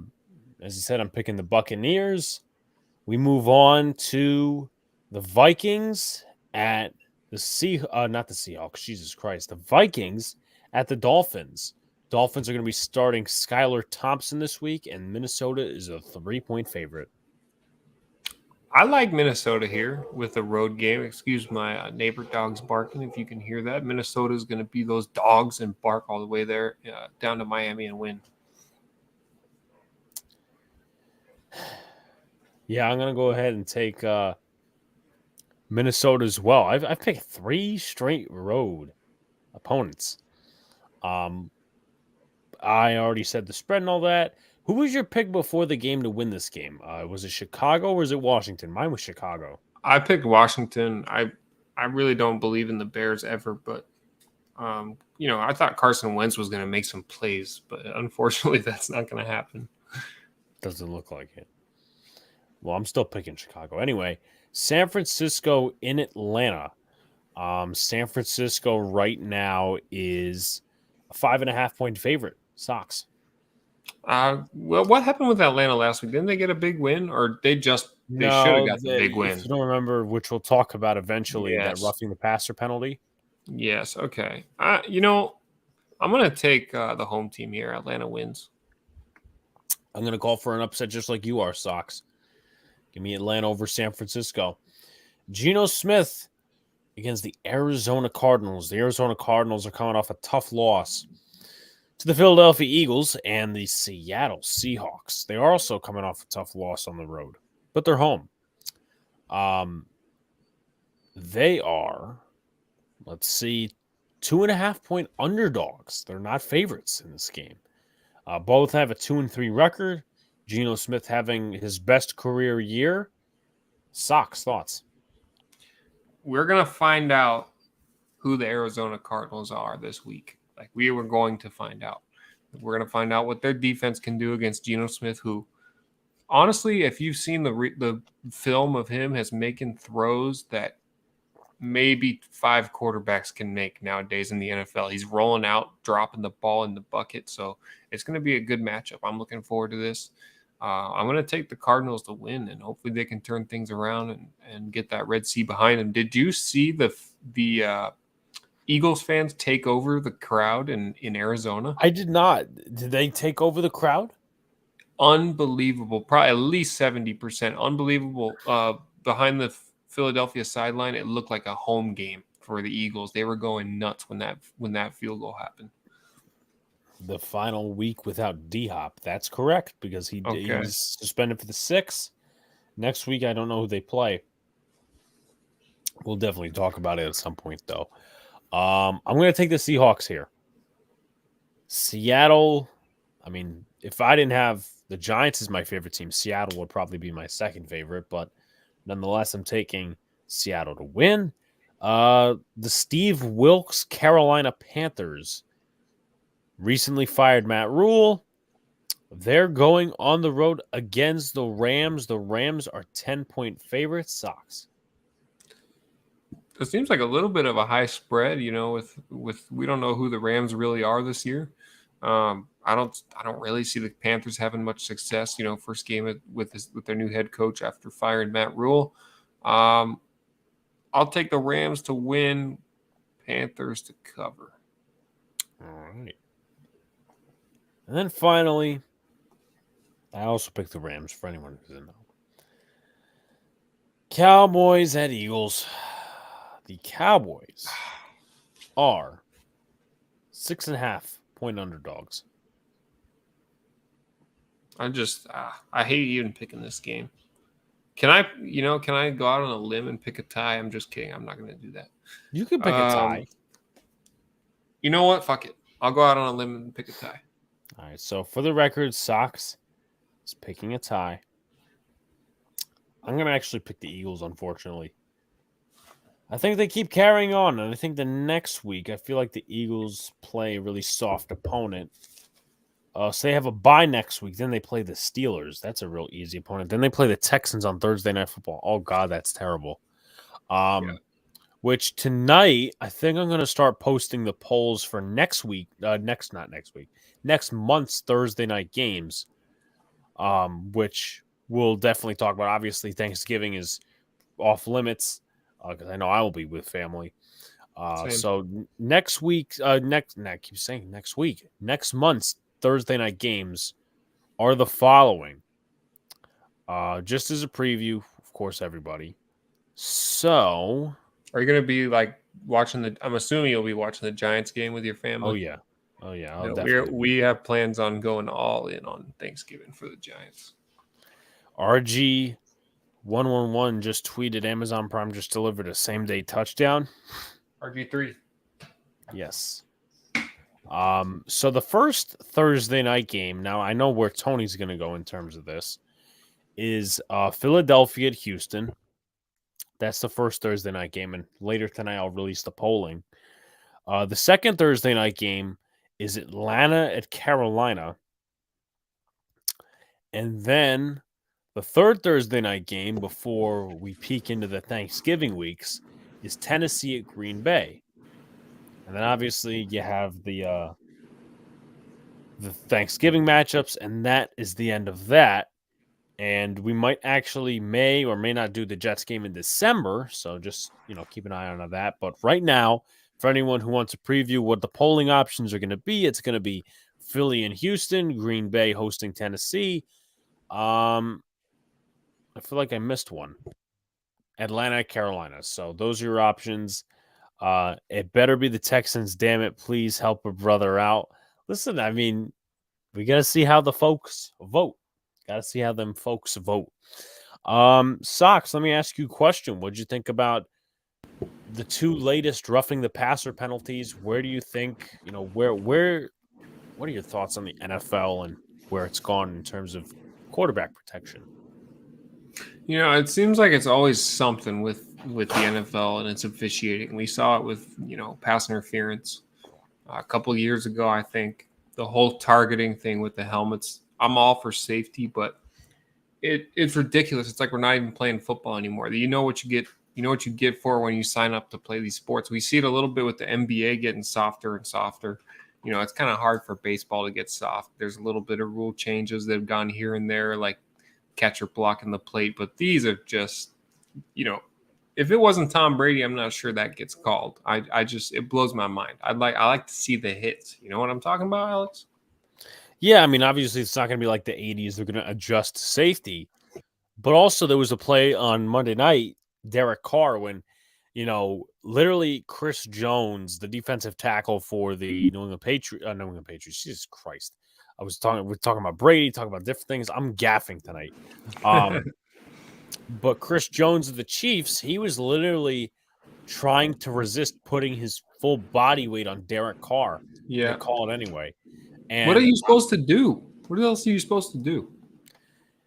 S1: I said, I'm picking the Buccaneers. We move on to the Vikings at not the Seahawks, Jesus Christ. The Vikings at the Dolphins. Dolphins are going to be starting Skylar Thompson this week, and Minnesota is a 3-point favorite.
S2: I like Minnesota here with the road game. Excuse my neighbor dogs barking if you can hear that. Minnesota is going to be those dogs and bark all the way there down to Miami and win.
S1: Yeah, I'm going to go ahead and take Minnesota as well. I've picked 3 straight road opponents. I already said the spread and all that. Who was your pick before the game to win this game? Was it Chicago or was it Washington? Mine was Chicago.
S2: I picked Washington. I really don't believe in the Bears ever, but I thought Carson Wentz was going to make some plays, but unfortunately that's not going to happen.
S1: Doesn't look like it. Well, I'm still picking Chicago. Anyway, San Francisco in Atlanta. San Francisco right now is a 5.5-point favorite. Sox.
S2: Well, what happened with Atlanta last week? Didn't they get a big win, or they should have got the big win?
S1: If you don't remember, which we'll talk about eventually,
S2: yes.
S1: That roughing the passer penalty.
S2: Yes. Okay. I'm going to take the home team here. Atlanta wins.
S1: I'm going to call for an upset just like you are, Sox. Give me Atlanta over San Francisco. Geno Smith against the Arizona Cardinals. The Arizona Cardinals are coming off a tough loss to the Philadelphia Eagles and the Seattle Seahawks. They are also coming off a tough loss on the road, but they're home. They are, 2.5-point underdogs. They're not favorites in this game. Both have a 2-3 record. Geno Smith having his best career year. Sox, thoughts?
S2: We're going to find out who the Arizona Cardinals are this week. Like, we were going to find out. We're going to find out what their defense can do against Geno Smith, who, honestly, if you've seen the film of him, has making throws that maybe 5 quarterbacks can make nowadays in the NFL. He's rolling out, dropping the ball in the bucket. So it's going to be a good matchup. I'm looking forward to this. I'm going to take the Cardinals to win, and hopefully they can turn things around and get that Red Sea behind them. Did you see the Eagles fans take over the crowd in Arizona?
S1: I did not. Did they take over the crowd?
S2: Unbelievable. Probably at least 70%. Unbelievable. Behind the Philadelphia sideline, it looked like a home game for the Eagles. They were going nuts when that field goal happened.
S1: The final week without D-Hop. That's correct, because he's suspended for the 6th. Next week, I don't know who they play. We'll definitely talk about it at some point, though. I'm going to take the Seahawks here. Seattle, I mean, if I didn't have the Giants as my favorite team, Seattle would probably be my second favorite, but nonetheless, I'm taking Seattle to win. The Steve Wilkes Carolina Panthers recently fired Matt Rule. They're going on the road against the Rams. The Rams are 10-point favorites. Sox.
S2: It seems like a little bit of a high spread, with we don't know who the Rams really are this year. I don't really see the Panthers having much success. First game with their new head coach after firing Matt Rule. I'll take the Rams to win, Panthers to cover.
S1: All right. And then finally, I also picked the Rams for anyone who doesn't know. Cowboys at Eagles. The Cowboys are 6.5-point underdogs.
S2: I hate even picking this game. Can I go out on a limb and pick a tie? I'm just kidding. I'm not going to do that.
S1: You can pick a tie.
S2: You know what? Fuck it. I'll go out on a limb and pick a tie.
S1: All right. So for the record, Sox is picking a tie. I'm going to actually pick the Eagles, unfortunately. I think they keep carrying on, and I think the next week, I feel like the Eagles play a really soft opponent. So they have a bye next week. Then they play the Steelers. That's a real easy opponent. Then they play the Texans on Thursday Night Football. Oh, God, that's terrible. Which tonight, I think I'm going to start posting the polls for next week. Next month's Thursday night games, which we'll definitely talk about. Obviously, Thanksgiving is off limits because I know I will be with family. So next week, I keep saying next week, next month's Thursday night games are the following. Just as a preview, of course, everybody. So,
S2: are you going to be like watching I'm assuming you'll be watching the Giants game with your family.
S1: Oh yeah.
S2: We have plans on going all in on Thanksgiving for the Giants.
S1: RG111 just tweeted Amazon Prime just delivered a same-day touchdown.
S2: RG3.
S1: Yes. So the first Thursday night game, now I know where Tony's going to go in terms of this, is Philadelphia at Houston. That's the first Thursday night game, and later tonight I'll release the polling. The second Thursday night game is Atlanta at Carolina. And then the third Thursday night game before we peek into the Thanksgiving weeks is Tennessee at Green Bay. And then obviously you have the Thanksgiving matchups, and that is the end of that. And we may or may not do the Jets game in December, so just keep an eye on that. But right now, for anyone who wants to preview what the polling options are going to be, it's going to be Philly and Houston, Green Bay hosting Tennessee. I feel like I missed one. Atlanta, Carolina. So those are your options. It better be the Texans. Damn it. Please help a brother out. Listen, I mean, we got to see how the folks vote. Got to see how them folks vote. Sox, let me ask you a question. What'd you think about the two latest roughing the passer penalties? Where do you think, what are your thoughts on the NFL and where it's gone in terms of quarterback protection?
S2: It seems like it's always something with the NFL and its officiating. We saw it with pass interference a couple years ago. I think the whole targeting thing with the helmets. I'm all for safety, but it's ridiculous. It's like we're not even playing football anymore. You know what you get. You know what you get for when you sign up to play these sports. We see it a little bit with the NBA getting softer and softer. It's kind of hard for baseball to get soft. There's a little bit of rule changes that have gone here and there, like catcher blocking the plate. But these are just, if it wasn't Tom Brady, I'm not sure that gets called. I just it blows my mind. I like to see the hits. You know what I'm talking about, Alex?
S1: Yeah, I mean, obviously it's not going to be like the 80s. They're going to adjust to safety. But also there was a play on Monday night, Derek Carr, when, literally Chris Jones, the defensive tackle for the New England Patriots, Jesus Christ. We're talking about Brady, talking about different things. I'm gaffing tonight. But Chris Jones of the Chiefs, he was literally trying to resist putting his full body weight on Derek Carr.
S2: Yeah.
S1: They call it anyway. And
S2: what are you supposed to do? What else are you supposed to do?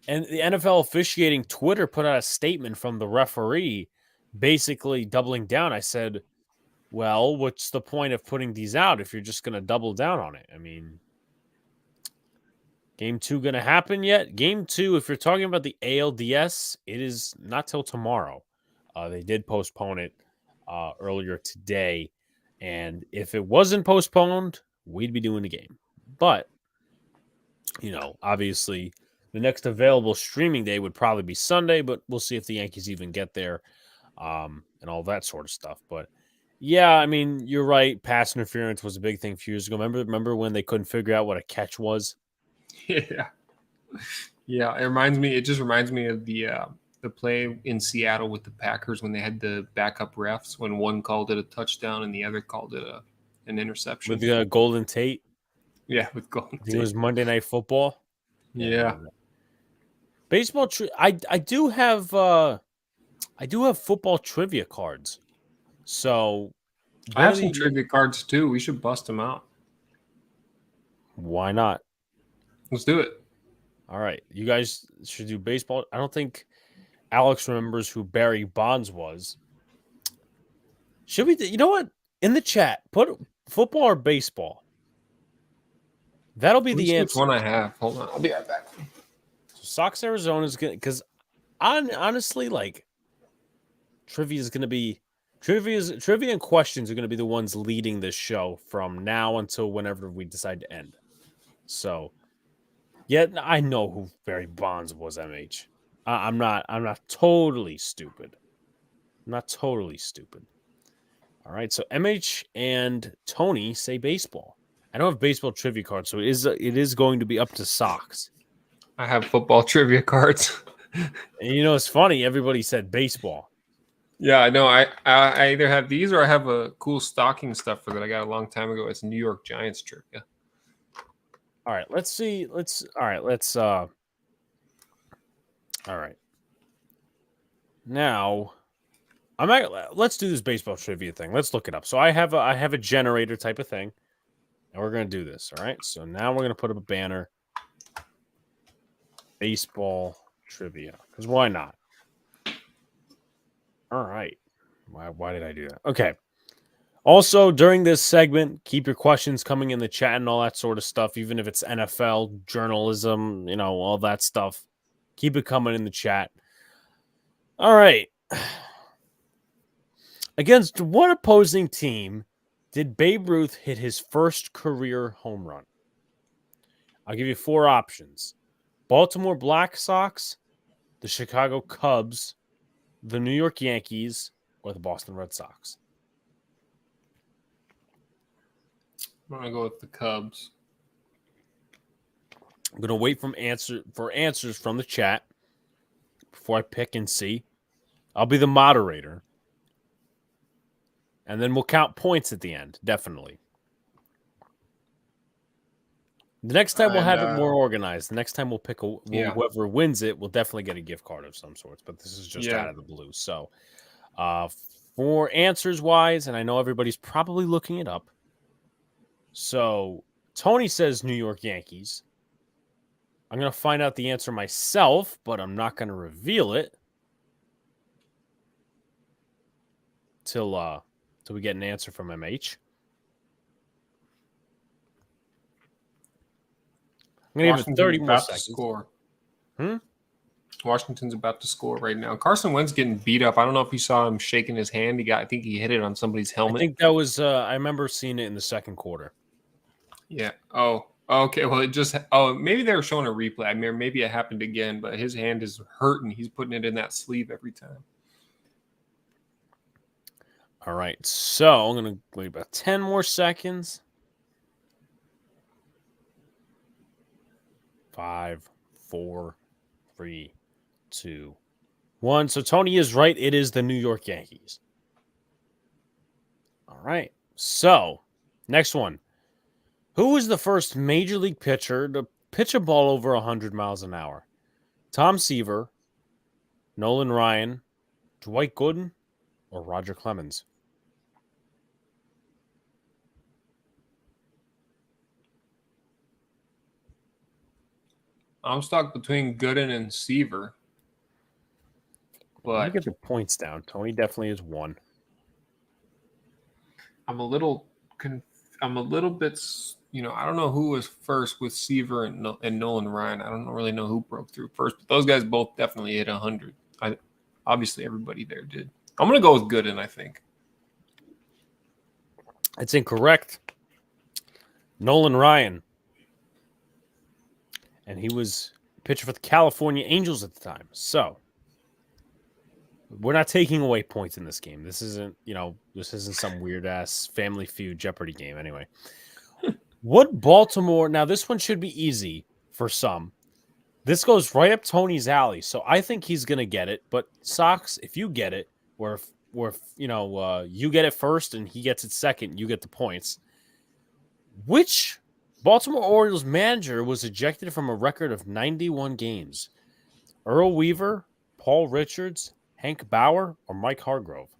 S1: And the NFL officiating Twitter put out a statement from the referee basically doubling down. I said, well, what's the point of putting these out if you're just going to double down on it? I mean, game 2 going to happen yet? Game 2, if you're talking about the ALDS, it is not till tomorrow. They did postpone it earlier today. And if it wasn't postponed, we'd be doing the game. But, obviously the next available streaming day would probably be Sunday, but we'll see if the Yankees even get there and all that sort of stuff. But yeah, I mean, you're right. Pass interference was a big thing a few years ago. Remember when they couldn't figure out what a catch was?
S2: Yeah. Yeah, it just reminds me of the play in Seattle with the Packers when they had the backup refs, when one called it a touchdown and the other called it an interception.
S1: With the Golden Tate?
S2: Yeah, with Golden Tate.
S1: It was Monday Night Football.
S2: Yeah.
S1: Baseball. I do have football trivia cards. So
S2: I have some trivia cards too. We should bust them out.
S1: Why not?
S2: Let's do it.
S1: All right. You guys should do baseball. I don't think Alex remembers who Barry Bonds was. Should we? You know what? In the chat, put football or baseball. That'll be the answer.
S2: Which one I have? Hold on. I'll be right back.
S1: So Sox Arizona is going to, because honestly, like, trivia and questions are going to be the ones leading this show from now until whenever we decide to end. So, yeah, I know who Barry Bonds was, MH. I'm not totally stupid. I'm not totally stupid. All right, so MH and Tony say baseball. I don't have baseball trivia cards, so it is going to be up to Sox.
S2: I have football trivia cards.
S1: And it's funny. Everybody said baseball.
S2: Yeah, I know. I either have these or I have a cool stocking stuffer that I got a long time ago. It's New York Giants trivia.
S1: All right, let's see. All right. Now, let's do this baseball trivia thing. Let's look it up. So I have a generator type of thing, and we're going to do this. All right. So now we're going to put up a banner. Baseball trivia, because why not? All right. Why did I do that? Okay. Also, during this segment, keep your questions coming in the chat and all that sort of stuff, even if it's NFL, journalism, all that stuff. Keep it coming in the chat. All right. Against what opposing team did Babe Ruth hit his first career home run? I'll give you 4 options. Baltimore Black Sox, the Chicago Cubs, the New York Yankees, or the Boston Red Sox.
S2: I'm going to go with the Cubs.
S1: I'm going to wait for answers from the chat before I pick and see. I'll be the moderator. And then we'll count points at the end, definitely. The next time we'll have it more organized. The next time we'll pick whoever wins it, we'll definitely get a gift card of some sorts. But this is just out of the blue. So for answers wise, and I know everybody's probably looking it up. So Tony says New York Yankees. I'm going to find out the answer myself, but I'm not going to reveal it till we get an answer from MH. I'm going to give it 30 more seconds.
S2: To score. Washington's about to score right now. Carson Wentz getting beat up. I don't know if you saw him shaking his hand. I think he hit it on somebody's helmet.
S1: I think that was. I remember seeing it in the second quarter.
S2: Yeah. Oh, okay. Well, maybe they were showing a replay. I mean, maybe it happened again, but his hand is hurting. He's putting it in that sleeve every time.
S1: All right. So I'm going to wait about 10 more seconds. 5, 4, 3, 2, 1. So Tony is right. It is the New York Yankees. All right. So next one. Who was the first major league pitcher to pitch a ball over 100 miles an hour? Tom Seaver, Nolan Ryan, Dwight Gooden, or Roger Clemens?
S2: I'm stuck between Gooden and Seaver.
S1: Let me get the points down. Tony definitely is one.
S2: I'm a little bit, I don't know who was first with Seaver and Nolan Ryan. I don't really know who broke through first, but those guys both definitely hit 100. Obviously, everybody there did. I'm going to go with Gooden, I think.
S1: It's incorrect. Nolan Ryan. And he was pitcher for the California Angels at the time. So we're not taking away points in this game. This isn't some weird ass Family Feud Jeopardy game anyway. What Baltimore, now this one should be easy for some. This goes right up Tony's alley. So I think he's going to get it, but Sox, if you get it, or if you get it first and he gets it second, you get the points. Which Baltimore Orioles manager was ejected from a record of 91 games? Earl Weaver, Paul Richards, Hank Bauer, or Mike Hargrove?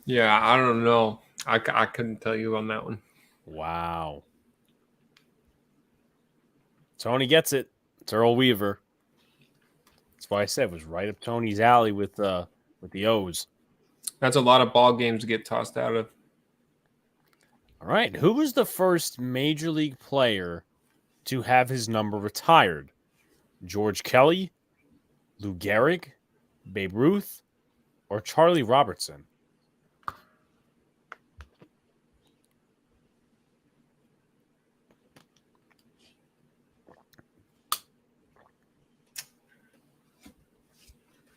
S2: Yeah, I don't know. I couldn't tell you on that one.
S1: Wow. Tony gets it. It's Earl Weaver. That's why I said it was right up Tony's alley with the O's.
S2: That's a lot of ball games to get tossed out of.
S1: All right. Who was the first major league player to have his number retired? George Kelly, Lou Gehrig, Babe Ruth, or Charlie Robertson?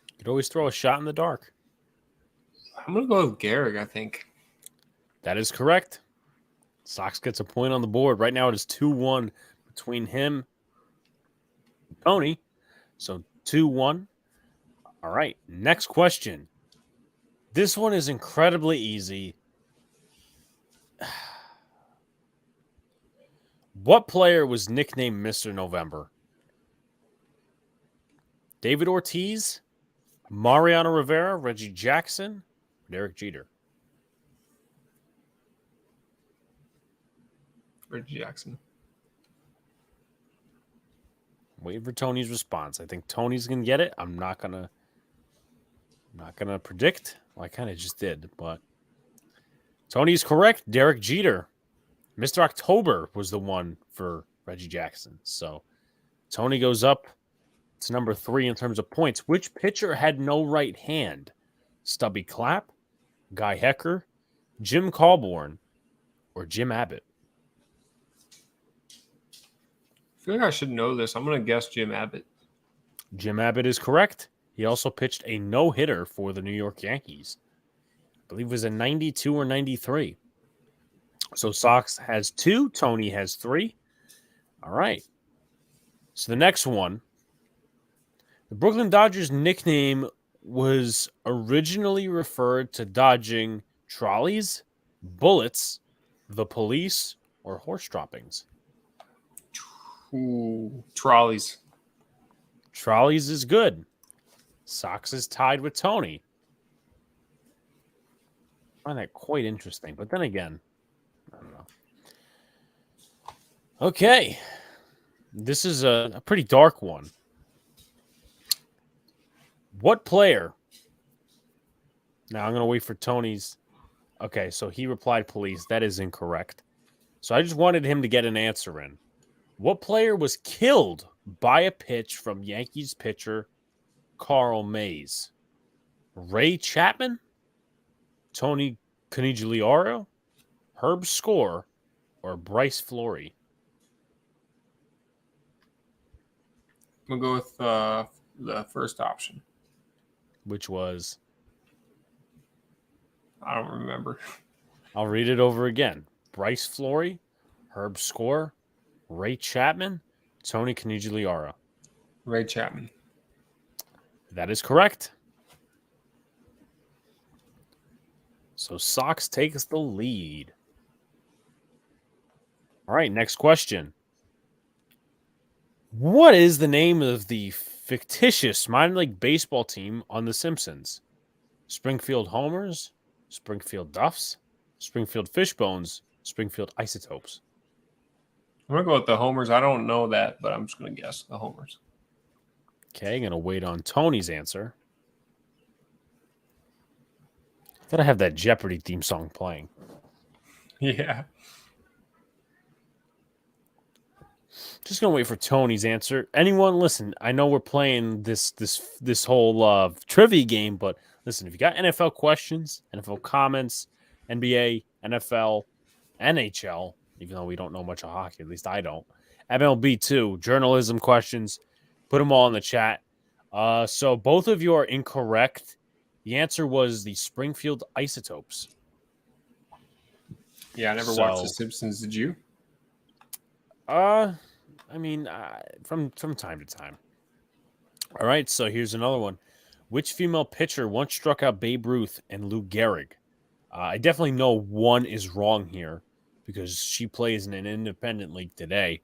S1: You could always throw a shot in the dark.
S2: I'm going to go with Gehrig, I think.
S1: That is correct. Sox gets a point on the board. Right now it is 2-1 between him and Tony. So 2-1. All right, next question. This one is incredibly easy. What player was nicknamed Mr. November? David Ortiz, Mariano Rivera, Reggie Jackson, Derek Jeter?
S2: Reggie Jackson.
S1: Waiting for Tony's response. I think Tony's gonna get it. I'm not gonna predict. Well, I kind of just did, but Tony's correct. Derek Jeter. Mr. October was the one for Reggie Jackson. So Tony goes up to number 3 in terms of points. Which pitcher had no right hand? Stubby Clapp, Guy Hecker, Jim Colborn, or Jim Abbott?
S2: I feel like I should know this. I'm going to guess Jim Abbott.
S1: Jim Abbott is correct. He also pitched a no-hitter for the New York Yankees. I believe it was in 92 or 93. So Sox has 2. Tony has 3. All right. So the next one. The Brooklyn Dodgers nickname was originally referred to dodging trolleys, bullets, the police, or horse droppings.
S2: Ooh, trolleys.
S1: Trolleys is good. Sox is tied with Tony. I find that quite interesting. But then again, I don't know. Okay. This is a pretty dark one. What player? Now I'm going to wait for Tony's. Okay, so he replied police. That is incorrect. So I just wanted him to get an answer in. What player was killed by a pitch from Yankees pitcher Carl Mays? Ray Chapman, Tony Conigliaro, Herb Score, or Bryce Flory?
S2: I'm going to go with the first option.
S1: Which was?
S2: I don't remember.
S1: I'll read it over again. Bryce Flory, Herb Score, Ray Chapman, Tony Conigliaro.
S2: Ray Chapman.
S1: That is correct. So Sox takes the lead. All right, next question. What is the name of the fictitious minor league baseball team on The Simpsons? Springfield Homers, Springfield Duffs, Springfield Fishbones, Springfield Isotopes.
S2: I'm going to go with the homers. I don't know that, but I'm just going to guess the homers.
S1: Okay, I'm going to wait on Tony's answer. Gotta have that Jeopardy theme song playing.
S2: Yeah.
S1: Just gonna wait for Tony's answer. Anyone, listen, I know we're playing this whole trivia game, but listen, if you got NFL questions, NFL comments, NBA, NFL, NHL, even though we don't know much of hockey, at least I don't, MLB too, journalism questions, put them all in the chat. So both of you are incorrect. The answer was the Springfield Isotopes.
S2: Yeah, I never watched The Simpsons. Did you?
S1: I mean, from time to time. All right, so here's another one. Which female pitcher once struck out Babe Ruth and Lou Gehrig? I definitely know one is wrong here because she plays in an independent league today.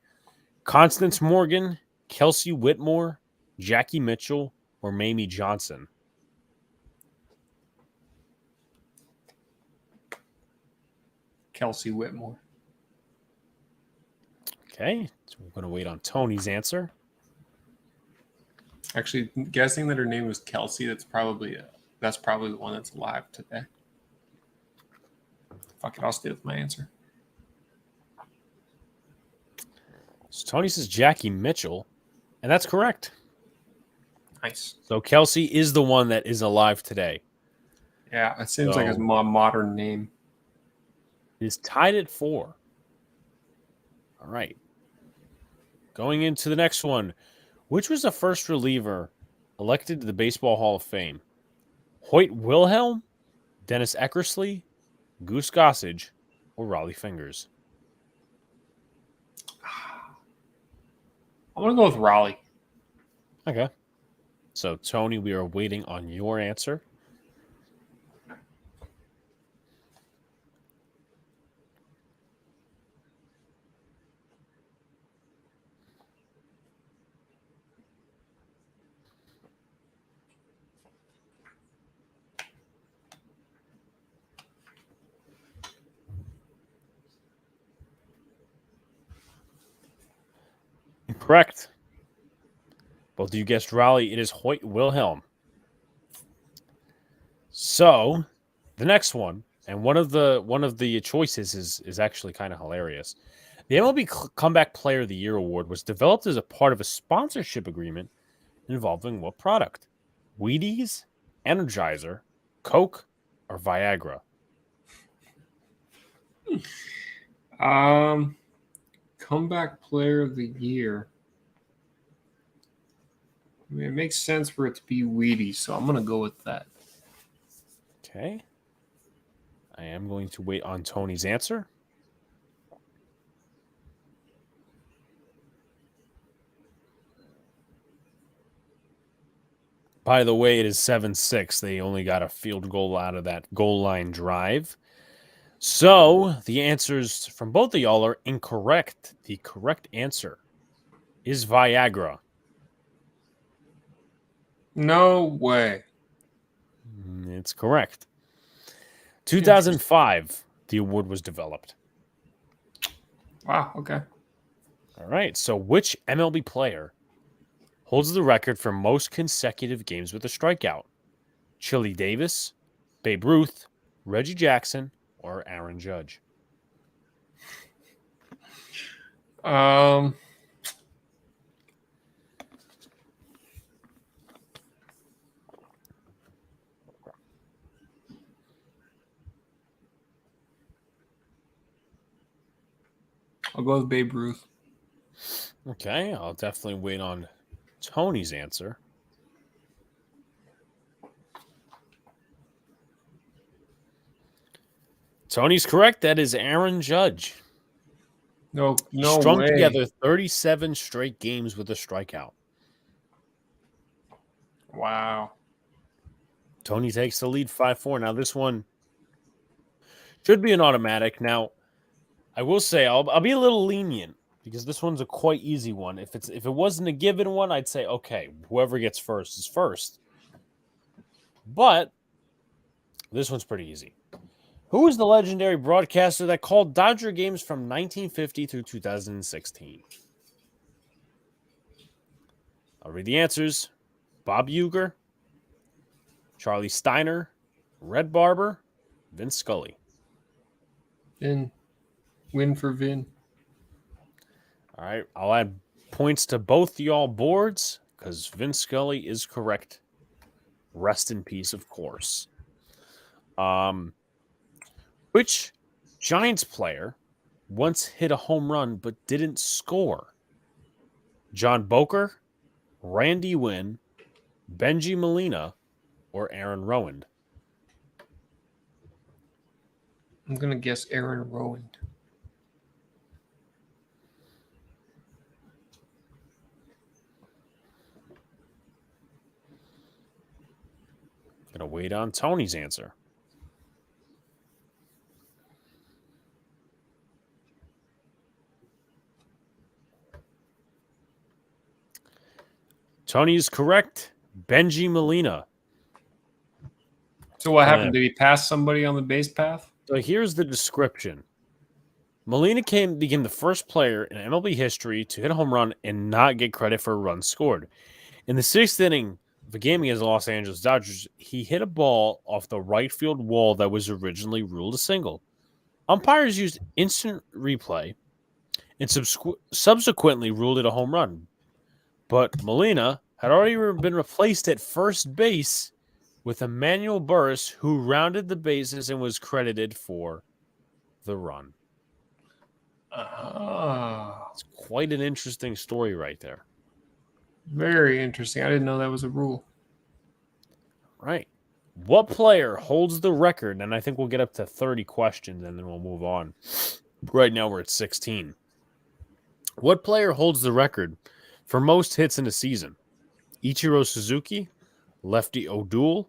S1: Constance Morgan, Kelsey Whitmore, Jackie Mitchell, or Mamie Johnson?
S2: Kelsey Whitmore.
S1: Okay, so we're going to wait on Tony's answer.
S2: Actually, guessing that her name was Kelsey, that's probably the one that's alive today. Fuck it, I'll stay with my answer.
S1: So Tony says Jackie Mitchell, and that's correct.
S2: Nice.
S1: So Kelsey is the one that is alive today.
S2: Yeah, it seems like a modern name.
S1: Is tied at 4. All right. Going into the next one. Which was the first reliever elected to the Baseball Hall of Fame? Hoyt Wilhelm, Dennis Eckersley, Goose Gossage, or Raleigh Fingers?
S2: I'm going to go with Raleigh.
S1: Okay. So, Tony, we are waiting on your answer. Correct. Both of you guessed Raleigh. It is Hoyt Wilhelm. So, the next one, and one of the choices is actually kind of hilarious. The MLB Comeback Player of the Year award was developed as a part of a sponsorship agreement involving what product? Wheaties, Energizer, Coke, or Viagra?
S2: Comeback Player of the Year. I mean, it makes sense for it to be Wheaties, so I'm going to go with that.
S1: Okay. I am going to wait on Tony's answer. By the way, it is 7-6. They only got a field goal out of that goal line drive. So the answers from both of y'all are incorrect. The correct answer is Viagra.
S2: No way.
S1: It's correct. 2005, the award was developed.
S2: Wow, okay.
S1: All right. So, which MLB player holds the record for most consecutive games with a strikeout? Chili Davis, Babe Ruth, Reggie Jackson, or Aaron Judge?
S2: I'll go with Babe Ruth.
S1: Okay, I'll definitely wait on Tony's answer. Tony's correct. That is Aaron Judge.
S2: No
S1: Strung
S2: way.
S1: together 37 straight games with a strikeout.
S2: Wow.
S1: Tony takes the lead 5-4. Now, this one should be an automatic. Now, I will say I'll be a little lenient because this one's a quite easy one. If it wasn't a given one, I'd say, okay, whoever gets first is first. But this one's pretty easy. Who was the legendary broadcaster that called Dodger games from 1950 through 2016? I'll read the answers. Bob Uecker, Charlie Steiner, Red Barber, Vince Scully.
S2: Vin. Win for Vin.
S1: All right, I'll add points to both y'all boards because Vince Scully is correct. Rest in peace, of course. Which Giants player once hit a home run but didn't score? John Boker, Randy Wynn, Benji Molina, or Aaron Rowand?
S2: I'm going to guess Aaron Rowand.
S1: Gonna wait on Tony's answer. Tony is correct. Benji Molina.
S2: So what happened? Did he pass somebody on the base path?
S1: So here's the description. Molina became the first player in MLB history to hit a home run and not get credit for a run scored. In the sixth inning of a game against the Los Angeles Dodgers, he hit a ball off the right field wall that was originally ruled a single. Umpires used instant replay and subsequently ruled it a home run. But Molina had already been replaced at first base with Emmanuel Burris, who rounded the bases and was credited for the run. It's quite an interesting story right there.
S2: Very interesting. I didn't know that was a rule.
S1: Right. What player holds the record? And I think we'll get up to 30 questions and then we'll move on. Right now we're at 16. What player holds the record for most hits in a season? Ichiro Suzuki, Lefty O'Doul,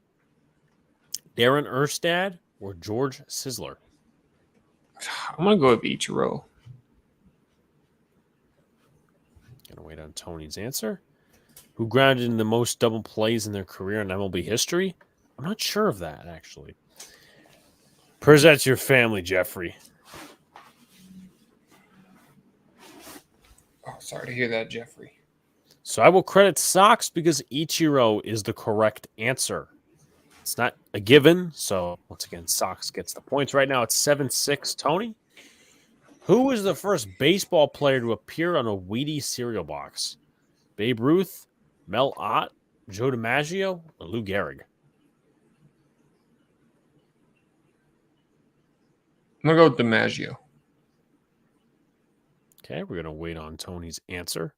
S1: Darren Erstad, or George Sisler?
S2: I'm going to go with Ichiro.
S1: Gonna wait on Tony's answer. Who grounded in the most double plays in their career in MLB history? I'm not sure of that, actually. Present your family, Jeffrey.
S2: Oh, sorry to hear that, Jeffrey.
S1: So I will credit Sox because Ichiro is the correct answer. It's not a given, so once again, Sox gets the points. Right now it's 7-6. Tony, who was the first baseball player to appear on a Wheaties cereal box? Babe Ruth, Mel Ott, Joe DiMaggio, or Lou Gehrig?
S2: I'm going to go with DiMaggio.
S1: Okay, we're going to wait on Tony's answer.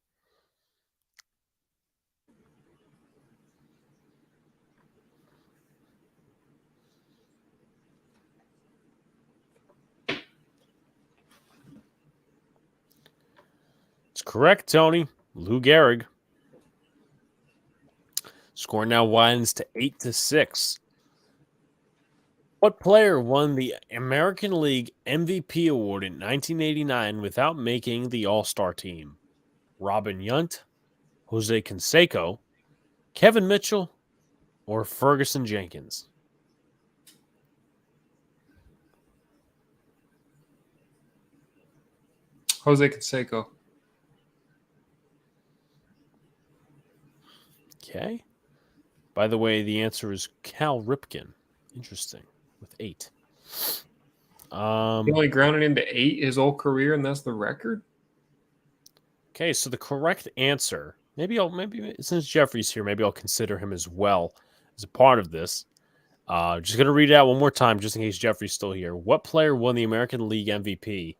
S1: It's correct, Tony. Lou Gehrig. Score now widens to 8-6. What player won the American League MVP award in 1989 without making the All-Star team? Robin Yount, Jose Canseco, Kevin Mitchell, or Ferguson Jenkins?
S2: Jose Canseco.
S1: Okay. By the way, the answer is Cal Ripken. Interesting. With 8.
S2: He only grounded into 8 his whole career, and that's the record?
S1: Okay, so the correct answer, maybe since Jeffrey's here, maybe I'll consider him as well as a part of this. Just going to read it out one more time just in case Jeffrey's still here. What player won the American League MVP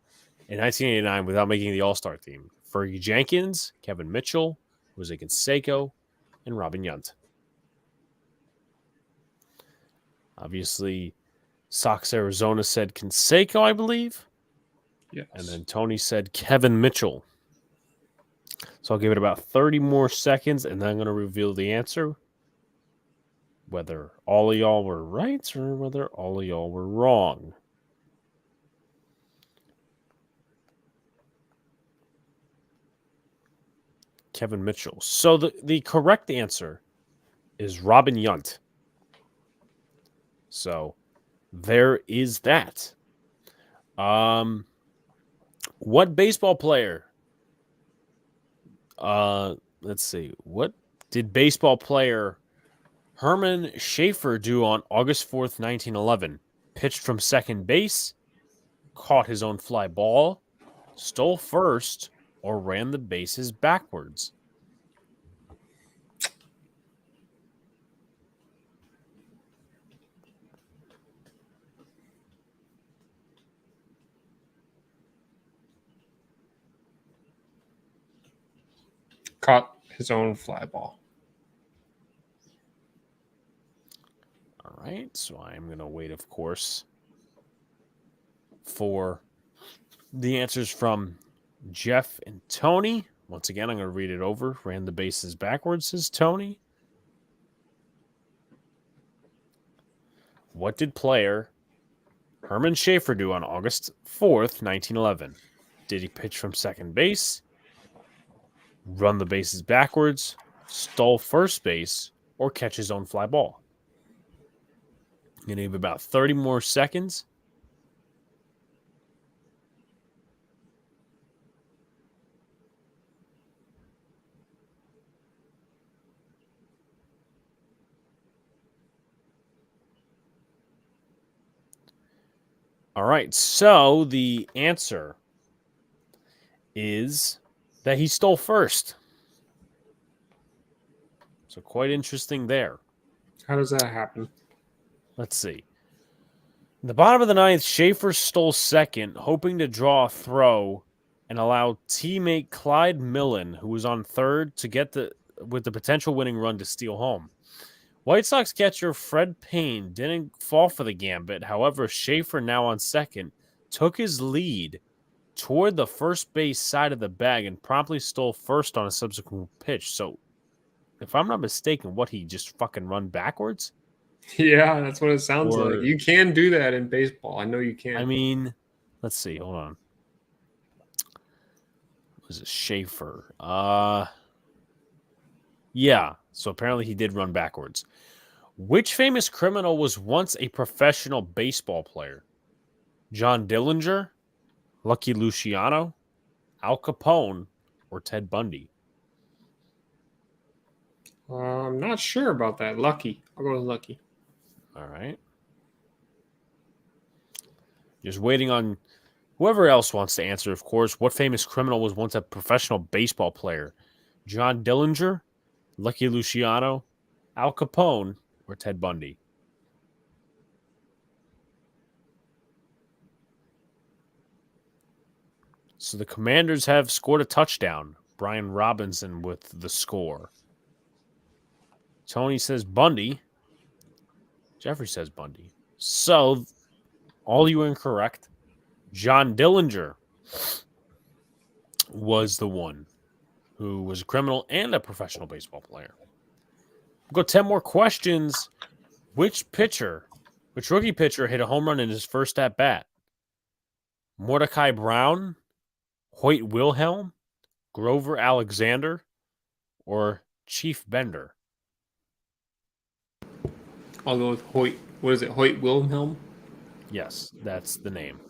S1: in 1989 without making the All-Star team? Fergie Jenkins, Kevin Mitchell, Jose Canseco, and Robin Yount. Obviously, Sox Arizona said Canseco, I believe.
S2: Yes.
S1: And then Tony said Kevin Mitchell. So I'll give it about 30 more seconds, and then I'm going to reveal the answer. Whether all of y'all were right or whether all of y'all were wrong. Kevin Mitchell. So the correct answer is Robin Yount. So there is that. What baseball player? Let's see. What did baseball player Herman Schaefer do on August 4th, 1911? Pitched from second base, caught his own fly ball, stole first, or ran the bases backwards?
S2: Caught his own fly ball.
S1: All right, so I'm going to wait, of course, for the answers from Jeff and Tony. Once again, I'm going to read it over. Ran the bases backwards, says Tony. What did player Herman Schaefer do on August 4th, 1911? Did he pitch from second base, run the bases backwards, stole first base, or catch his own fly ball? I'm going to give about 30 more seconds. All right, so the answer is that he stole first. So quite interesting there.
S2: How does that happen?
S1: Let's see. In the bottom of the ninth, Schaefer stole second, hoping to draw a throw and allow teammate Clyde Millen, who was on third, to get with the potential winning run to steal home. White Sox catcher Fred Payne didn't fall for the gambit. However, Schaefer, now on second, took his lead toward the first base side of the bag and promptly stole first on a subsequent pitch. So, if I'm not mistaken, he just fucking run backwards?
S2: Yeah, that's what it sounds like. You can do that in baseball. I know you can.
S1: I mean, let's see. Hold on. Was it Schaefer? Yeah. So apparently he did run backwards. Which famous criminal was once a professional baseball player? John Dillinger, Lucky Luciano, Al Capone, or Ted Bundy?
S2: I'm not sure about that. Lucky. I'll go with Lucky.
S1: All right. Just waiting on whoever else wants to answer, of course. What famous criminal was once a professional baseball player? John Dillinger, Lucky Luciano, Al Capone, or Ted Bundy? So the Commanders have scored a touchdown. Brian Robinson with the score. Tony says Bundy. Jeffrey says Bundy. So, all you incorrect. John Dillinger was the one who was a criminal and a professional baseball player. We've got 10 more questions. Which rookie pitcher hit a home run in his first at-bat? Mordecai Brown, Hoyt Wilhelm, Grover Alexander, or Chief Bender?
S2: I'll go with Hoyt. What is it? Hoyt Wilhelm?
S1: Yes, that's the name.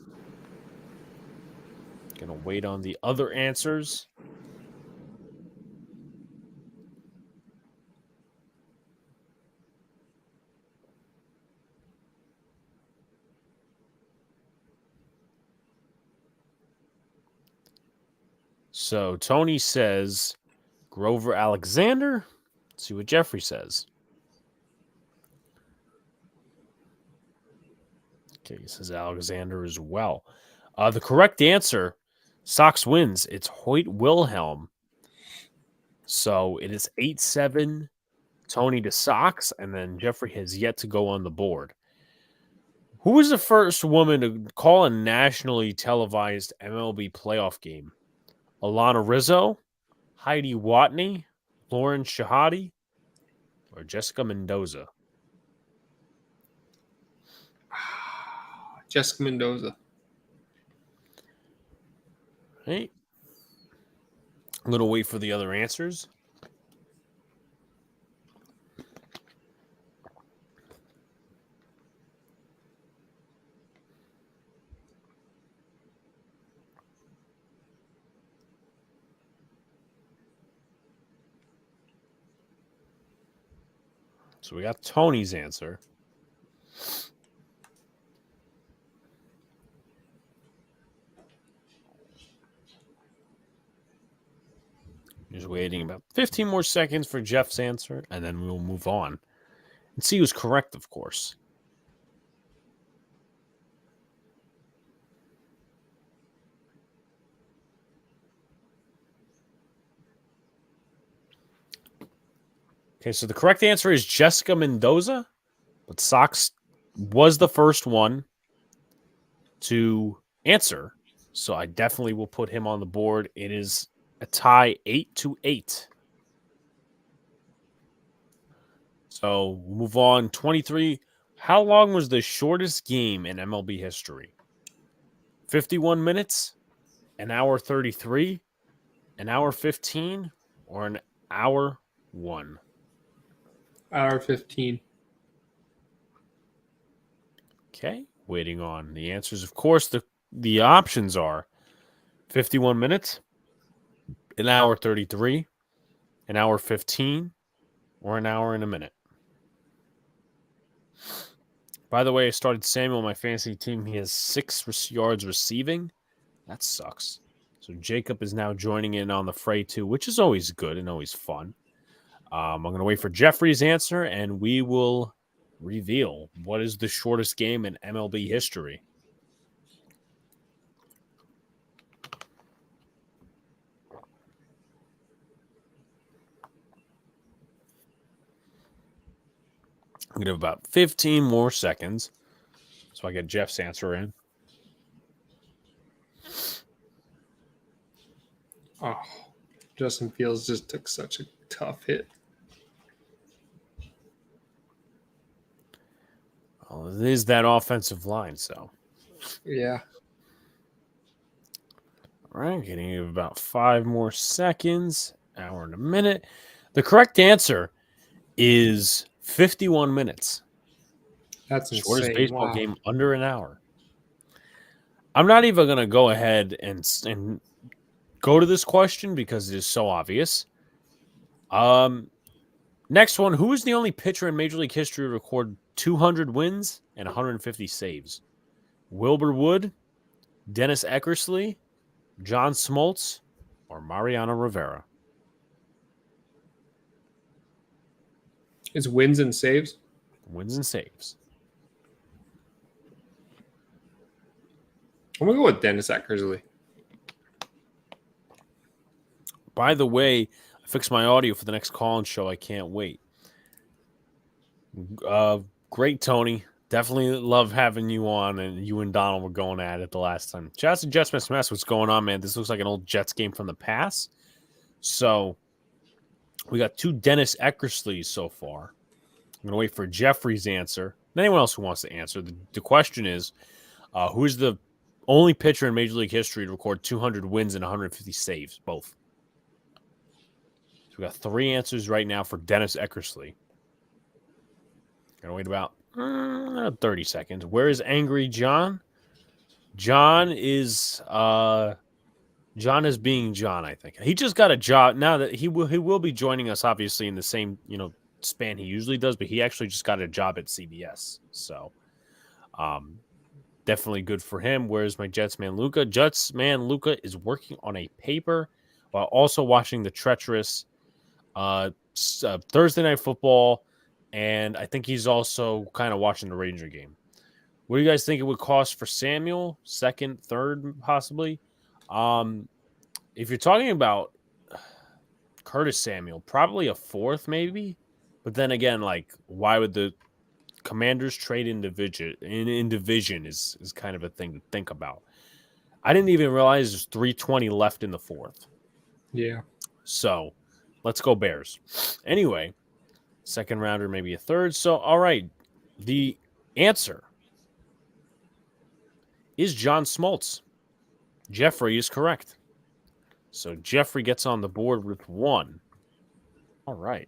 S1: Gonna wait on the other answers. So Tony says Grover Alexander. Let's see what Jeffrey says. Okay, he says Alexander as well. The correct answer, Sox wins. It's Hoyt Wilhelm. So it is 8-7, Tony to Sox, and then Jeffrey has yet to go on the board. Who was the first woman to call a nationally televised MLB playoff game? Alana Rizzo, Heidi Watney, Lauren Shahadi, or Jessica Mendoza?
S2: Jessica Mendoza.
S1: Hey, I'm going to wait for the other answers. So we got Tony's answer. Just waiting about 15 more seconds for Jeff's answer, and then we'll move on and see who's correct, of course. Okay, so the correct answer is Jessica Mendoza, but Sox was the first one to answer, so I definitely will put him on the board. It is a tie 8-8. So we'll move on. 23. How long was the shortest game in MLB history? 51 minutes, an hour 33, an hour 15, or an hour 1?
S2: Hour 15.
S1: Okay, waiting on the answers. Of course, the options are 51 minutes, an hour 33, an hour 15, or an hour and a minute. By the way, I started Samuel on my fantasy team. He has 6 yards receiving. That sucks. So Jacob is now joining in on the fray too, which is always good and always fun. I'm going to wait for Jeffrey's answer, and we will reveal what is the shortest game in MLB history. I'm going to have about 15 more seconds so I get Jeff's answer in.
S2: Oh, Justin Fields just took such a tough hit.
S1: Well, it is that offensive line, so.
S2: Yeah.
S1: All right, getting about 5 more seconds, hour and a minute. The correct answer is 51 minutes.
S2: That's
S1: Shortest
S2: insane.
S1: baseball
S2: Wow.
S1: game under an hour. I'm not even going to go ahead and go to this question because it is so obvious. Next one, who is the only pitcher in Major League history to record 200 wins and 150 saves? Wilbur Wood, Dennis Eckersley, John Smoltz, or Mariano Rivera?
S2: It's wins and saves?
S1: Wins and saves.
S2: I'm going to go with Dennis Eckersley.
S1: By the way, I fixed my audio for the next call-in show. I can't wait. Great, Tony. Definitely love having you on, and you and Donald were going at it the last time. Jets and Jets Mess, what's going on, man? This looks like an old Jets game from the past. So we got 2 Dennis Eckersleys so far. I'm going to wait for Jeffrey's answer. And anyone else who wants to answer. The question is, who is the only pitcher in Major League history to record 200 wins and 150 saves? Both. So we got 3 answers right now for Dennis Eckersley. Going to wait about 30 seconds. Where is Angry John? John is being John, I think. He just got a job now that he will be joining us, obviously, in the same span he usually does, but he actually just got a job at CBS. So definitely good for him. Where's my Jets man Luca? Jets man Luca is working on a paper. while also watching the treacherous Thursday Night Football, and I think he's also kind of watching the Ranger game. What do you guys think it would cost for Samuel? Second, third, possibly? If you're talking about Curtis Samuel, probably a fourth, maybe. But then again, like, why would the Commanders trade in division is kind of a thing to think about. I didn't even realize there's 320 left in the fourth.
S2: Yeah.
S1: So let's go Bears. Anyway, second rounder, maybe a third. So, all right. The answer is John Smoltz. Jeffrey is correct. So Jeffrey gets on the board with 1. All right.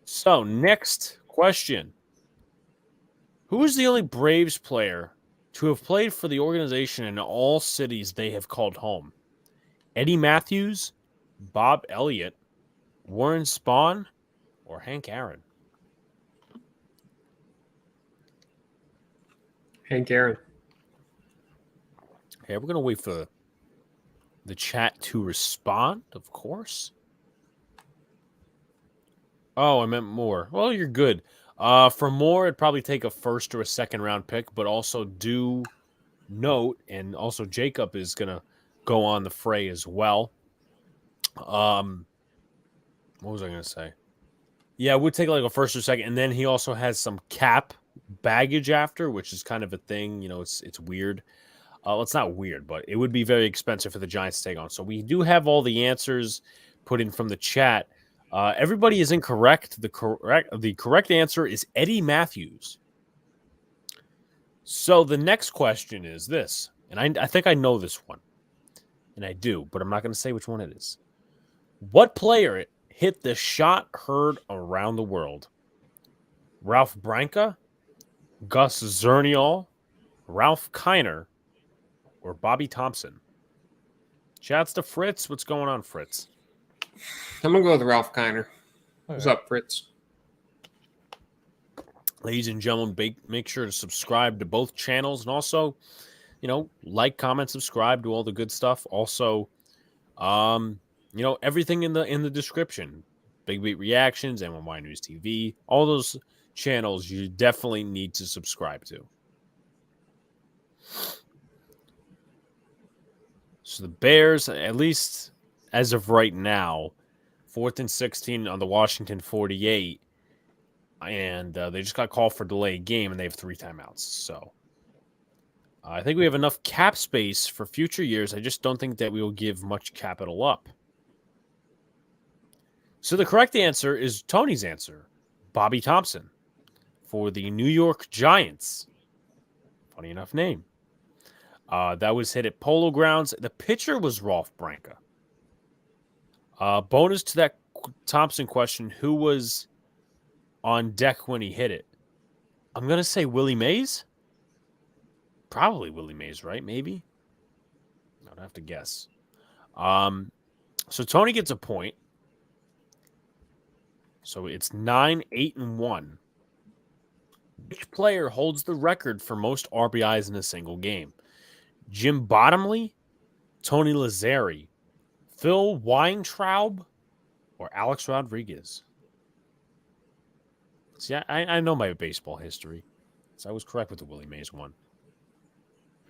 S1: So next question. Who is the only Braves player to have played for the organization in all cities they have called home? Eddie Matthews, Bob Elliott, Warren Spahn, or Hank Aaron?
S2: Hank Aaron.
S1: Okay, we're going to wait for the chat to respond, of course. Oh, I meant more. Well, you're good. For more, it'd probably take a first or a second round pick, but also do note, and also Jacob is going to go on the fray as well. What was I going to say? Yeah, it would take like a first or second, and then he also has some cap baggage after, which is kind of a thing. You know, it's weird. Well, it's not weird, but it would be very expensive for the Giants to take on. So we do have all the answers put in from the chat. Everybody is incorrect. The correct answer is Eddie Matthews. So the next question is this, and I think I know this one, and I do, but I'm not going to say which one it is. What player hit the shot heard around the world? Ralph Branca, Gus Zernial, Ralph Kiner, or Bobby Thompson? Shouts to Fritz. What's going on, Fritz?
S2: I'm going to go with Ralph Kiner. What's up, Fritz?
S1: Ladies and gentlemen, make sure to subscribe to both channels, and also, like, comment, subscribe to all the good stuff. Also, everything in the description. Big Beat Reactions, MMY News TV, all those channels you definitely need to subscribe to. So the Bears, at least as of right now, 4th and 16 on the Washington 48, and they just got called for delayed game, and they have 3 timeouts. So I think we have enough cap space for future years. I just don't think that we will give much capital up. So the correct answer is Tony's answer, Bobby Thompson, for the New York Giants. Funny enough name. That was hit at Polo Grounds. The pitcher was Ralph Branca. Bonus to that Thompson question, who was on deck when he hit it? I'm going to say Willie Mays. Probably Willie Mays, right? Maybe. I'd have to guess. So Tony gets a point. So it's 9-8-1. Which player holds the record for most RBIs in a single game? Jim Bottomley, Tony Lazzeri, Phil Weintraub, or Alex Rodriguez? See, I know my baseball history. So I was correct with the Willie Mays one.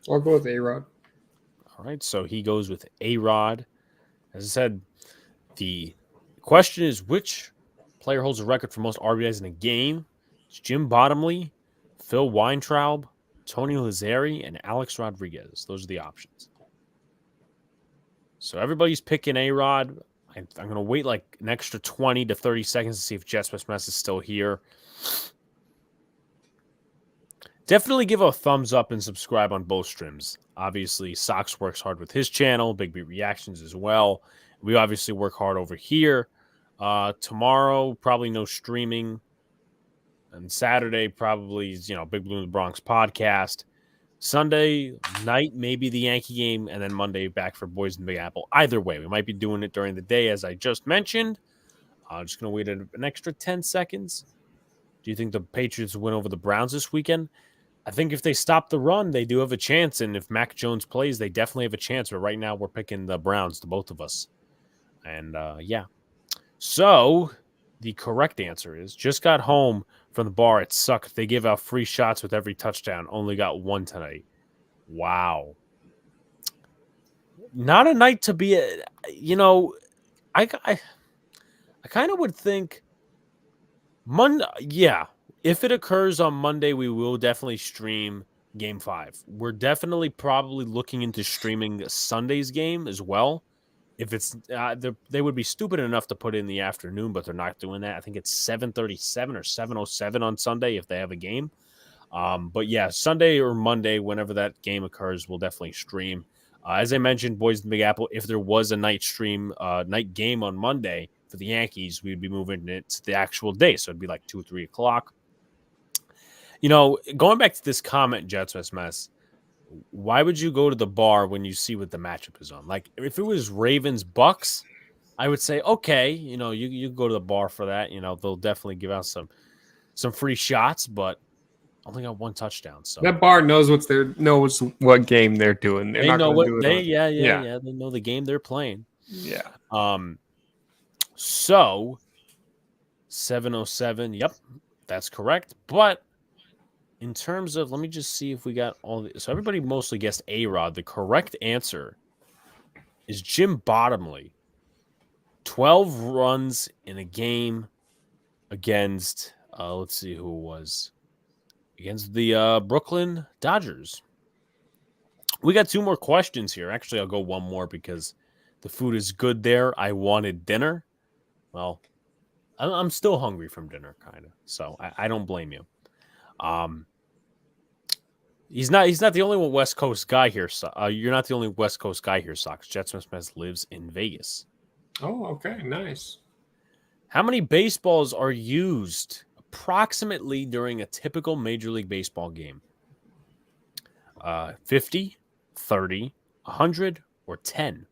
S2: I'll go with A-Rod.
S1: All right, so he goes with A-Rod. As I said, the question is, which player holds the record for most RBIs in a game? It's Jim Bottomley, Phil Weintraub, Tony Lazzeri, and Alex Rodriguez. Those are the options. So everybody's picking A-Rod. I'm going to wait like an extra 20 to 30 seconds to see if Jess Mess is still here. Definitely give a thumbs up and subscribe on both streams. Obviously, Sox works hard with his channel, Big Beat Reactions as well. We obviously work hard over here. Tomorrow, probably no streaming. And Saturday, probably, Big Blue in the Bronx podcast. Sunday night, maybe the Yankee game, and then Monday back for Boys in the Big Apple. Either way, we might be doing it during the day, as I just mentioned. I'm just going to wait an extra 10 seconds. Do you think the Patriots win over the Browns this weekend? I think if they stop the run, they do have a chance. And if Mac Jones plays, they definitely have a chance. But right now, we're picking the Browns, the both of us. And yeah. So the correct answer is just got home from the bar. It sucked. They give out free shots with every touchdown. Only got one tonight. Wow. Not a night to be a, I kind of would think Monday. Yeah. If it occurs on Monday, we will definitely stream game 5. We're definitely probably looking into streaming Sunday's game as well. If it's they would be stupid enough to put it in the afternoon, but they're not doing that. I think it's 7:37 or 7:07 on Sunday if they have a game. But yeah, Sunday or Monday, whenever that game occurs, we'll definitely stream. As I mentioned, Boys in the Big Apple, if there was a night game on Monday for the Yankees, we'd be moving it to the actual day. So it'd be like 2 or 3 o'clock. Going back to this comment, Jets mess. Why would you go to the bar when you see what the matchup is on? Like, if it was Ravens Bucks, I would say, okay, you go to the bar for that. They'll definitely give out some free shots, but only got one touchdown. So
S2: that bar knows what game they're doing. They're
S1: they
S2: not
S1: know
S2: going to
S1: what
S2: do it.
S1: Yeah. They know the game they're playing.
S2: Yeah.
S1: So 7:07. Yep, that's correct. But in terms of, let me just see if we got all the. So everybody mostly guessed A-Rod. The correct answer is Jim Bottomley. 12 runs in a game against, let's see who it was. Against the Brooklyn Dodgers. We got 2 more questions here. Actually, I'll go one more because the food is good there. I wanted dinner. Well, I'm still hungry from dinner, kind of. So I don't blame you. He's not the only West Coast guy here. You're not the only West Coast guy here, Sox. Jets Smith lives in Vegas.
S2: Oh, okay. Nice.
S1: How many baseballs are used approximately during a typical Major League Baseball game? 50, 30, 100, or 10?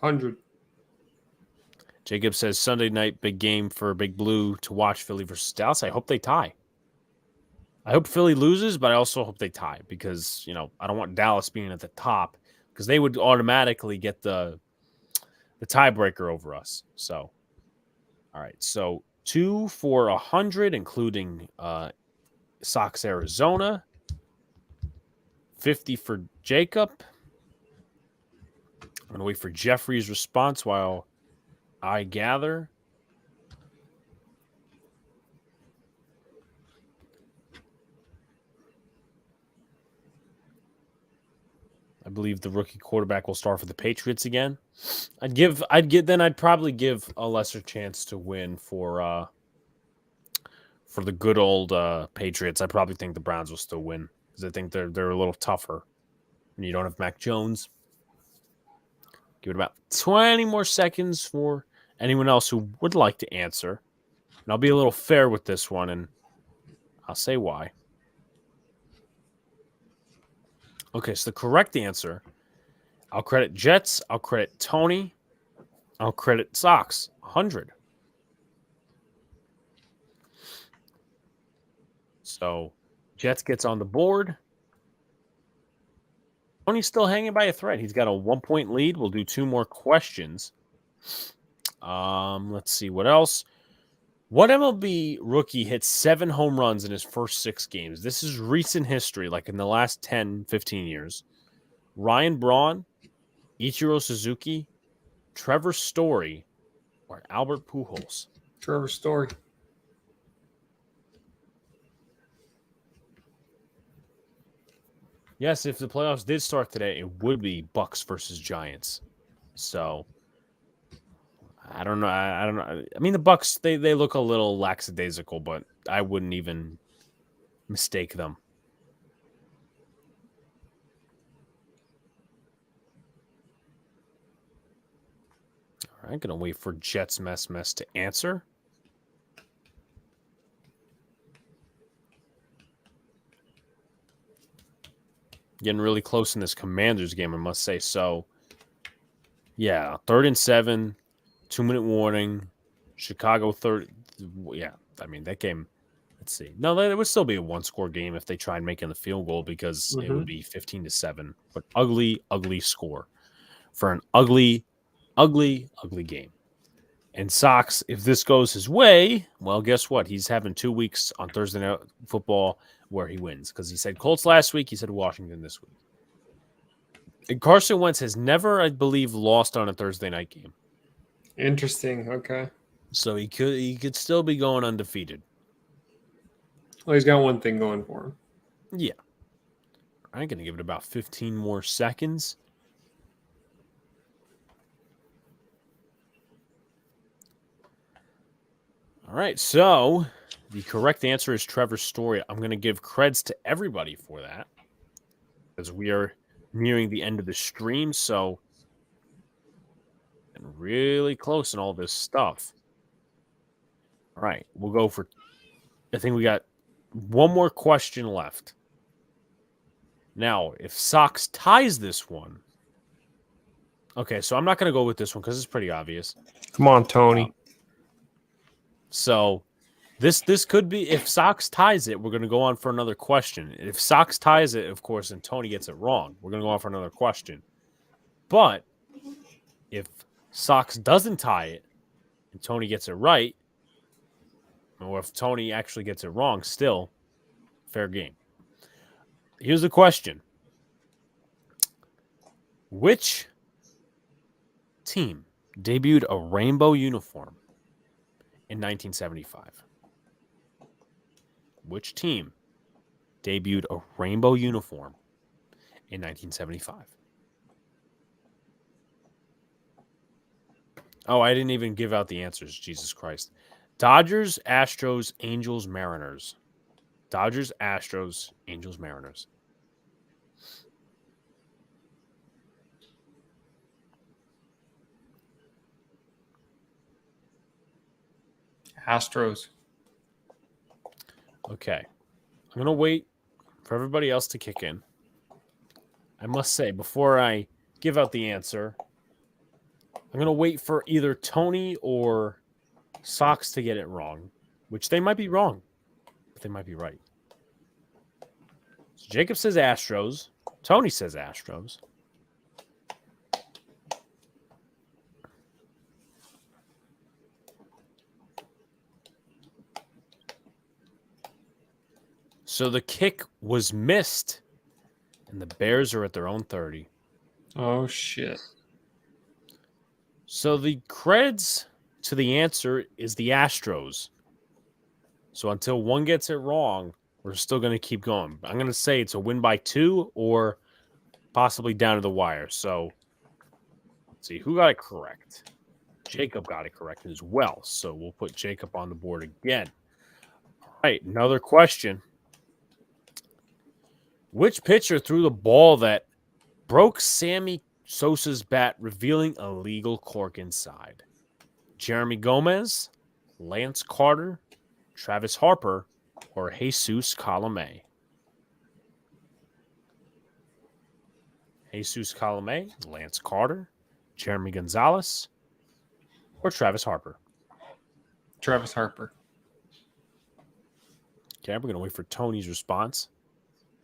S2: 100.
S1: Jacob says Sunday night, big game for Big Blue to watch Philly versus Dallas. I hope they tie. I hope Philly loses, but I also hope they tie because, I don't want Dallas being at the top because they would automatically get the tiebreaker over us. So, all right. So 2 for 100, including Sox Arizona. 50 for Jacob. I'm going to wait for Jeffrey's response while I gather. I believe the rookie quarterback will start for the Patriots again. I'd probably give a lesser chance to win for the good old Patriots. I probably think the Browns will still win because I think they're a little tougher. And you don't have Mac Jones. Give it about 20 more seconds for anyone else who would like to answer. And I'll be a little fair with this one, and I'll say why. Okay, so the correct answer, I'll credit Jets, I'll credit Tony, I'll credit Sox, 100. So Jets gets on the board. Tony's still hanging by a thread. He's got a 1-point lead. We'll do 2 more questions. Let's see what else. What MLB rookie hit 7 home runs in his first 6 games? This is recent history, like in the last 10, 15 years. Ryan Braun, Ichiro Suzuki, Trevor Story, or Albert Pujols?
S2: Trevor Story.
S1: Yes, if the playoffs did start today, it would be Bucks versus Giants. So I don't know. I don't know. I mean, the Bucks they look a little lackadaisical, but I wouldn't even mistake them. All right, gonna wait for Jets mess to answer. Getting really close in this Commanders game, I must say. So, yeah, 3rd and 7, 2-minute warning. Chicago 3rd. Yeah, I mean, that game, let's see. No, it would still be a 1-score game if they tried making the field goal because it would be 15-7. But ugly, ugly score for an ugly Ugly, ugly game. And Sox, if this goes his way, well, guess what? He's having 2 weeks on Thursday Night Football where he wins because he said Colts last week. He said Washington this week. And Carson Wentz has never, I believe, lost on a Thursday night game.
S2: Interesting. Okay.
S1: So he could still be going undefeated.
S2: Well, he's got one thing going for him.
S1: Yeah. I'm going to give it about 15 more seconds. All right, so the correct answer is Trevor's Story. I'm going to give creds to everybody for that because we are nearing the end of the stream, so and really close in all this stuff. All right, we'll go for, I think we got one more question left. Now, if Sox ties this one, okay, so I'm not going to go with this one because it's pretty obvious.
S2: Come on, Tony.
S1: So this could be, if Sox ties it, we're going to go on for another question. If Sox ties it, of course, and Tony gets it wrong, we're going to go on for another question. But if Sox doesn't tie it and Tony gets it right, or if Tony actually gets it wrong, still fair game. Here's the question. Which team debuted a rainbow uniform in 1975? Which team debuted a rainbow uniform in 1975? Oh, I didn't even give out the answers. Jesus Christ. Dodgers, Astros, Angels, Mariners. Dodgers, Astros, Angels, Mariners.
S2: Astros.
S1: Okay. I'm going to wait for everybody else to kick in. I must say, before I give out the answer, I'm going to wait for either Tony or Sox to get it wrong, which they might be wrong, but they might be right. So Jacob says Astros. Tony says Astros. So the kick was missed, and the Bears are at their own 30.
S2: Oh, shit.
S1: So the creds to the answer is the Astros. So until one gets it wrong, we're still going to keep going. I'm going to say it's a win by 2 or possibly down to the wire. So let's see who got it correct. Jacob got it correct as well. So we'll put Jacob on the board again. All right, another question. Which pitcher threw the ball that broke Sammy Sosa's bat, revealing a legal cork inside? Jeremy Gomez, Lance Carter, Travis Harper, or Jesus Colomé? Jesus Colomé, Lance Carter, Jeremy Gonzalez, or Travis Harper?
S2: Travis Harper.
S1: Okay, we're going to wait for Tony's response.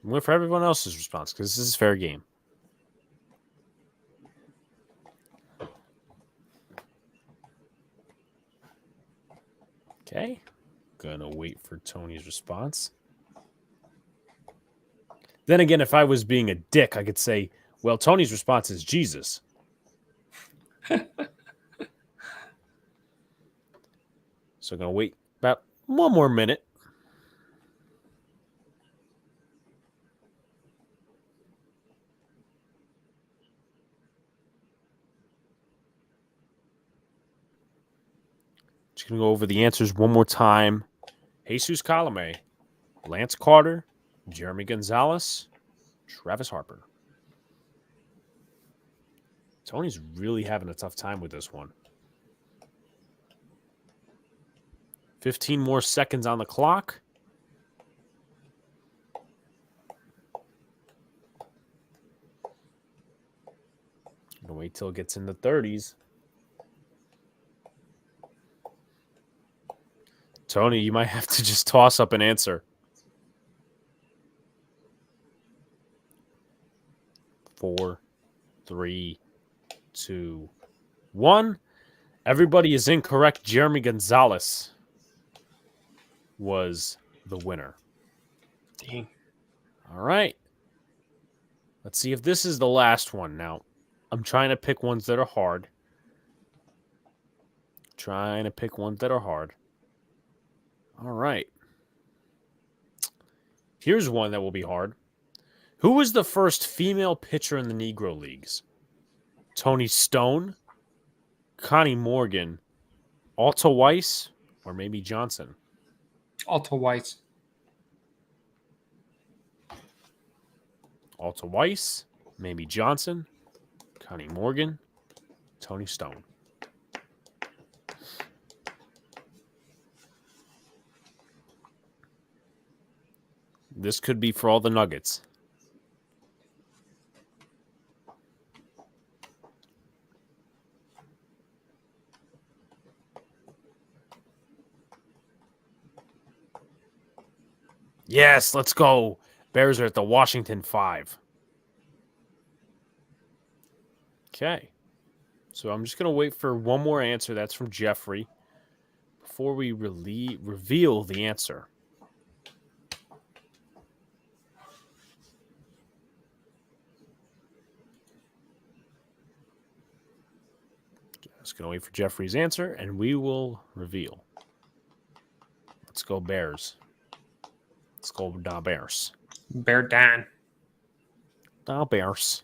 S1: I'm waiting for everyone else's response because this is fair game. Okay, gonna wait for Tony's response. Then again, if I was being a dick, I could say, well, Tony's response is Jesus. So I'm gonna wait about one more minute. Just gonna go over the answers one more time. Jesus Colomé, Lance Carter, Jeremy Gonzalez, Travis Harper. Tony's really having a tough time with this one. 15 more seconds on the clock. I'm gonna wait till it gets in the 30s. Tony, you might have to just toss up an answer. 4, 3, 2, 1. Everybody is incorrect. Jeremy Gonzalez was the winner.
S2: Dang.
S1: All right. Let's see if this is the last one. Now, I'm trying to pick ones that are hard. All right. Here's one that will be hard. Who was the first female pitcher in the Negro Leagues? Tony Stone, Connie Morgan, Alta Weiss, or maybe Johnson?
S2: Alta Weiss.
S1: Alta Weiss, maybe Johnson, Connie Morgan, Tony Stone. This could be for all the Nuggets. Yes, let's go. Bears are at the Washington 5. Okay. So I'm just going to wait for one more answer. That's from Jeffrey. Before we reveal the answer. Just going to wait for Jeffrey's answer, and we will reveal. Let's go Bears. Let's go Da Bears.
S2: Bear Dan.
S1: Da Bears.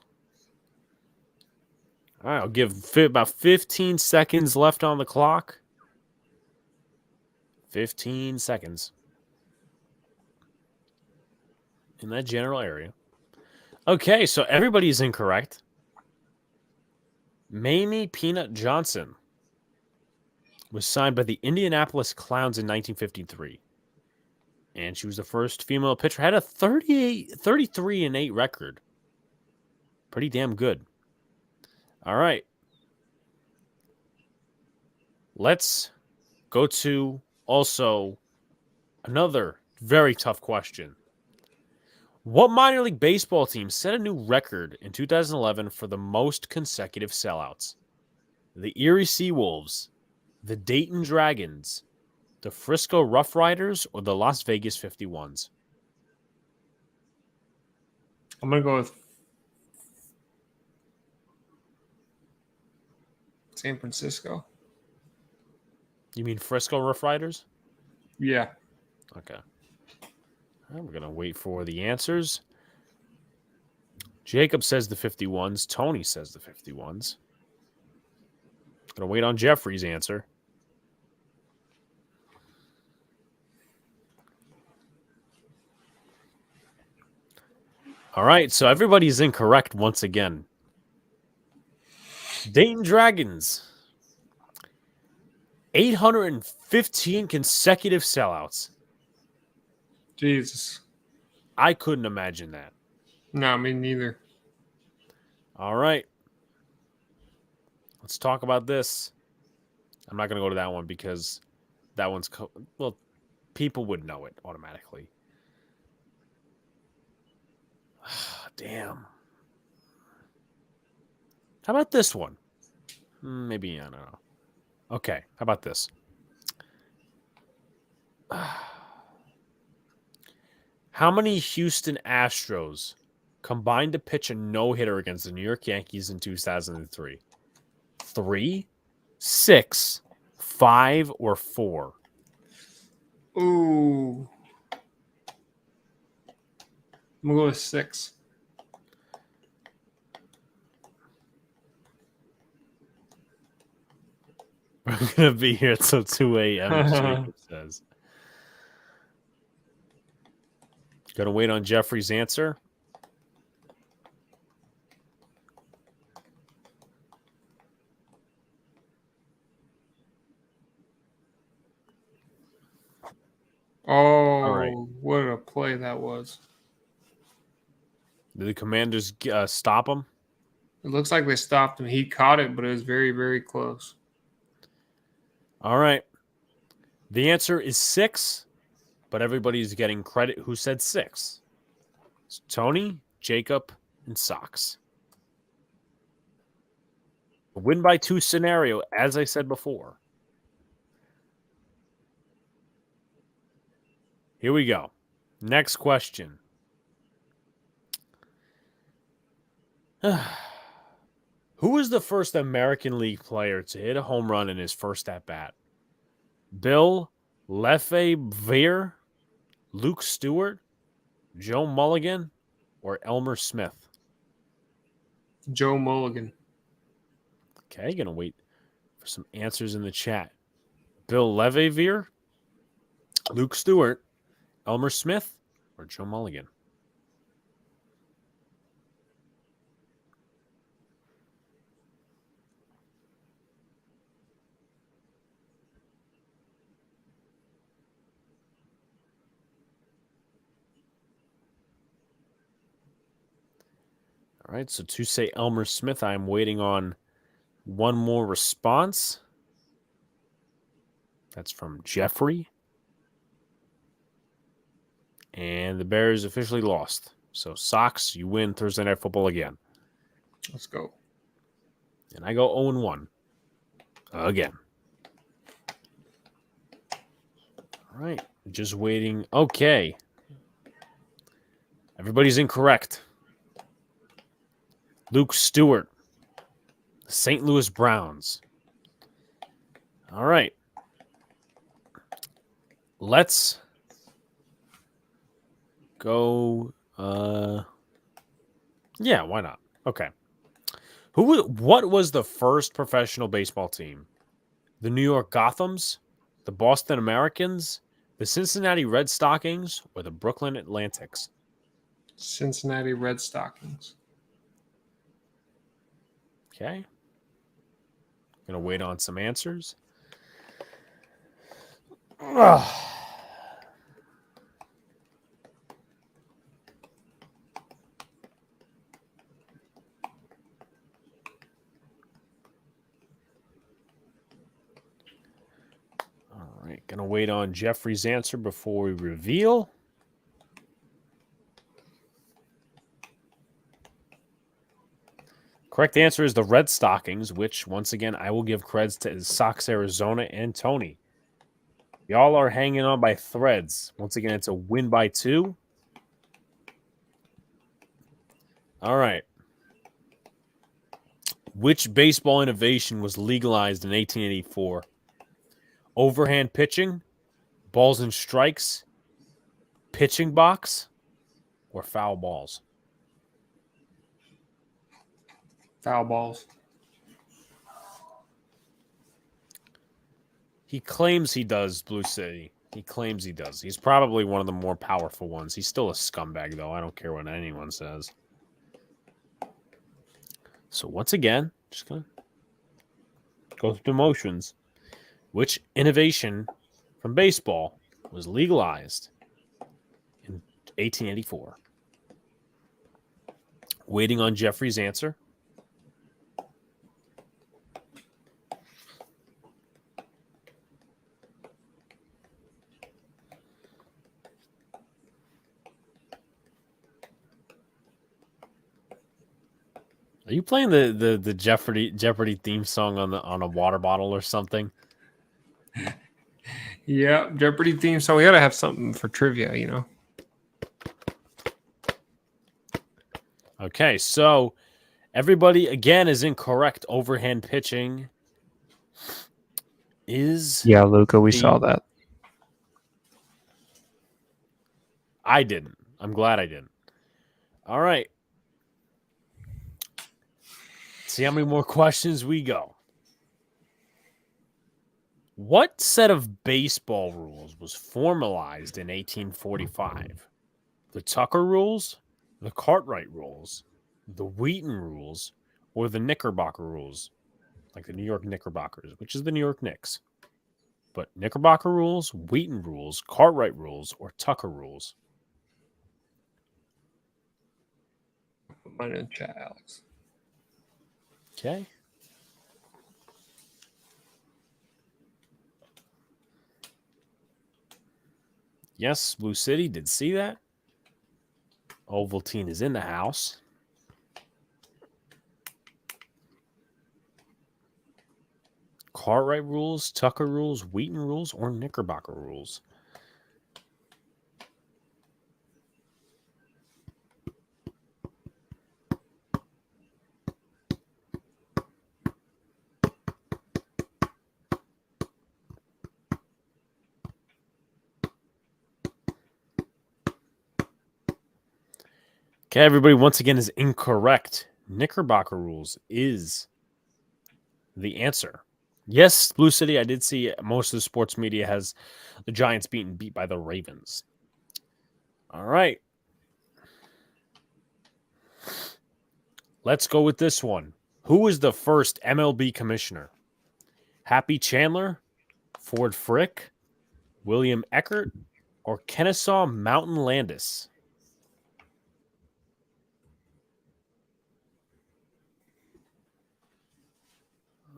S1: All right, I'll give about 15 seconds left on the clock. 15 seconds. In that general area. Okay, so everybody's incorrect. Mamie Peanut Johnson was signed by the Indianapolis Clowns in 1953. And she was the first female pitcher. Had a 33-8 record. Pretty damn good. All right. Let's go to also another very tough question. What minor league baseball team set a new record in 2011 for the most consecutive sellouts? The Erie Seawolves, the Dayton Dragons, the Frisco Rough Riders, or the Las Vegas 51s?
S2: I'm going to go with San Francisco.
S1: You mean Frisco Rough Riders?
S2: Yeah.
S1: Okay. We're going to wait for the answers. Jacob says the 51s. Tony says the 51s. Going to wait on Jeffrey's answer. All right, so everybody's incorrect once again. Dayton Dragons. 815 consecutive sellouts.
S2: Jesus.
S1: I couldn't imagine that.
S2: No, me neither.
S1: All right. Let's talk about this. I'm not going to go to that one because that one's... well, people would know it automatically. Damn. How about this one? Maybe, I don't know. Okay, how about this? How many Houston Astros combined to pitch a no-hitter against the New York Yankees in 2003? 3, 6, 5, or 4?
S2: Ooh. I'm going to go with 6.
S1: We're going to be here till 2 a.m., Jacob says. Going to wait on Jeffrey's answer.
S2: Oh,
S1: right.
S2: What a play that was.
S1: Did the Commanders stop him?
S2: It looks like they stopped him. He caught it, but it was very, very close.
S1: All right. The answer is 6, but everybody's getting credit who said 6. It's Tony, Jacob, and Sox. A win by 2 scenario, as I said before. Here we go. Next question. Who was the first American League player to hit a home run in his first at-bat? Bill Lefebvre, Luke Stewart, Joe Mulligan, or Elmer Smith?
S2: Joe Mulligan.
S1: Okay, gonna wait for some answers in the chat. Bill Lefebvre, Luke Stewart, Elmer Smith, or Joe Mulligan? All right, so to say Elmer Smith, I'm waiting on one more response. That's from Jeffrey. And the Bears officially lost. So, Sox, you win Thursday Night Football again.
S2: Let's go.
S1: And I go 0-1 again. All right, just waiting. Okay. Everybody's incorrect. Luke Stewart, St. Louis Browns. All right. Let's go. Yeah, why not? Okay. What was the first professional baseball team? The New York Gothams, the Boston Americans, the Cincinnati Red Stockings, or the Brooklyn Atlantics?
S2: Cincinnati Red Stockings.
S1: Okay. Gonna wait on some answers. Ugh. All right, gonna wait on Jeffrey's answer before we reveal. Correct answer is the Red Stockings, which, once again, I will give creds to Sox Arizona and Tony. Y'all are hanging on by threads. Once again, it's a win by 2. All right. Which baseball innovation was legalized in 1884? Overhand pitching, balls and strikes, pitching box, or foul balls?
S2: Foul balls.
S1: He claims he does, Blue City. He claims he does. He's probably one of the more powerful ones. He's still a scumbag, though. I don't care what anyone says. So once again, just going to go through the motions. Which innovation from baseball was legalized in 1884? Waiting on Jeffrey's answer. Are you playing the Jeopardy theme song on a water bottle or something?
S2: Yeah, Jeopardy theme. So we gotta have something for trivia, you know.
S1: Okay, so everybody again is incorrect. Overhand pitching is
S2: Luca, we saw that.
S1: I didn't. I'm glad I didn't. All right. See how many more questions we go. What set of baseball rules was formalized in 1845? The Tucker rules, the Cartwright rules, the Wheaton rules, or the Knickerbocker rules? Like the New York Knickerbockers, which is the New York Knicks. But Knickerbocker rules, Wheaton rules, Cartwright rules, or Tucker rules?
S2: Put mine in the chat, Alex.
S1: Okay. Yes, Blue City did see that. Ovaltine is in the house. Cartwright rules, Tucker rules, Wheaton rules, or Knickerbocker rules? Okay, everybody, once again, is incorrect. Knickerbocker rules is the answer. Yes, Blue City, I did see most of the sports media has the Giants beat by the Ravens. All right. Let's go with this one. Who was the first MLB commissioner? Happy Chandler, Ford Frick, William Eckert, or Kennesaw Mountain Landis?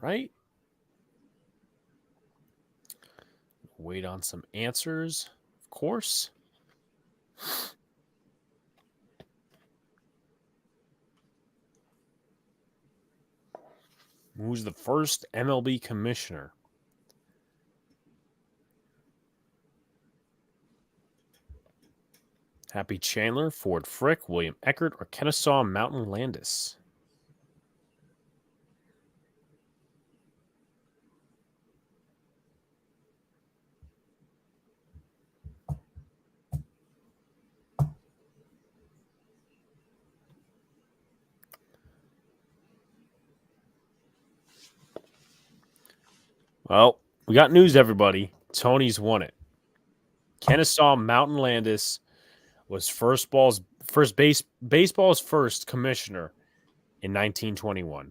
S1: Right? Wait on some answers, of course. Who's the first MLB commissioner? Happy Chandler, Ford Frick, William Eckert, or Kennesaw Mountain Landis? Well, we got news, everybody. Tony's won it. Kennesaw Mountain Landis was baseball's first commissioner in 1921,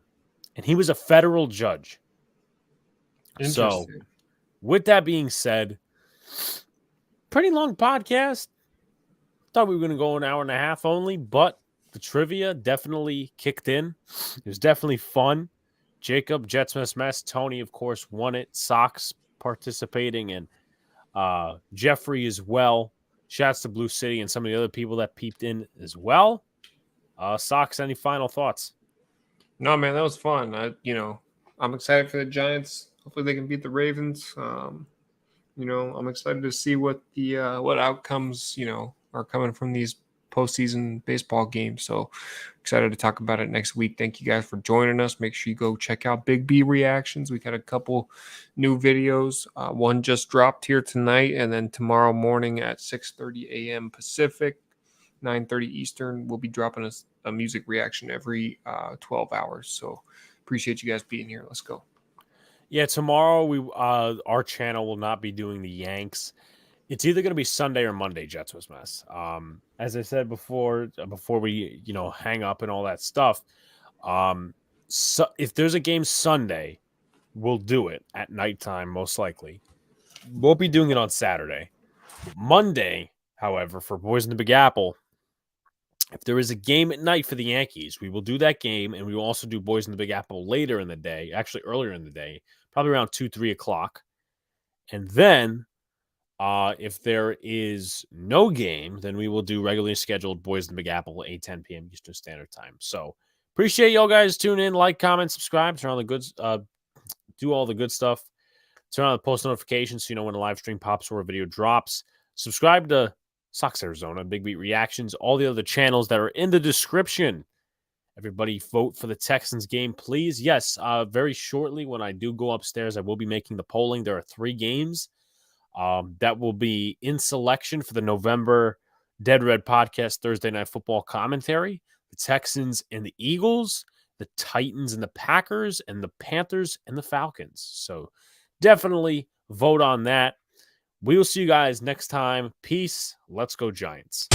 S1: and he was a federal judge. So, with that being said, pretty long podcast. Thought we were going to go an hour and a half only, but the trivia definitely kicked in. It was definitely fun. Jacob, Jets Mess, Tony, of course, won it. Sox participating, and Jeffrey as well. Shouts to Blue City and some of the other people that peeped in as well. Sox, any final thoughts?
S2: No, man, that was fun. I'm excited for the Giants. Hopefully they can beat the Ravens. I'm excited to see what the what outcomes, are coming from these postseason baseball games. So excited to talk about it next week. Thank you guys for joining us. Make sure you go check out Big B Reactions. We got a couple new videos. One just dropped here tonight, and then tomorrow morning at 6:30 a.m. Pacific, 9:30 Eastern, we'll be dropping a music reaction every 12 hours. So appreciate you guys being here. Let's go.
S1: Yeah, tomorrow our channel will not be doing the Yanks. It's either going to be Sunday or Monday, Jets was mess. As I said before we, hang up and all that stuff, so if there's a game Sunday, we'll do it at nighttime, most likely. We'll be doing it on Saturday. Monday, however, for Boys in the Big Apple, if there is a game at night for the Yankees, we will do that game, and we will also do Boys in the Big Apple later in the day, actually earlier in the day, probably around 2, 3 o'clock. And then if there is no game, then we will do regularly scheduled Boys in the Big Apple at 8:10 p.m. Eastern Standard Time. So appreciate y'all guys tune in, like, comment, subscribe, turn on the good, do all the good stuff. Turn on the post notifications so you know when a live stream pops or a video drops. Subscribe to Sox Arizona, Big Beat Reactions, all the other channels that are in the description. Everybody vote for the Texans game, please. Yes, very shortly when I do go upstairs, I will be making the polling. There are 3 games that will be in selection for the November Dead Red Podcast Thursday Night Football commentary. The Texans and the Eagles, the Titans and the Packers, and the Panthers and the Falcons. So definitely vote on that. We will see you guys next time. Peace. Let's go Giants.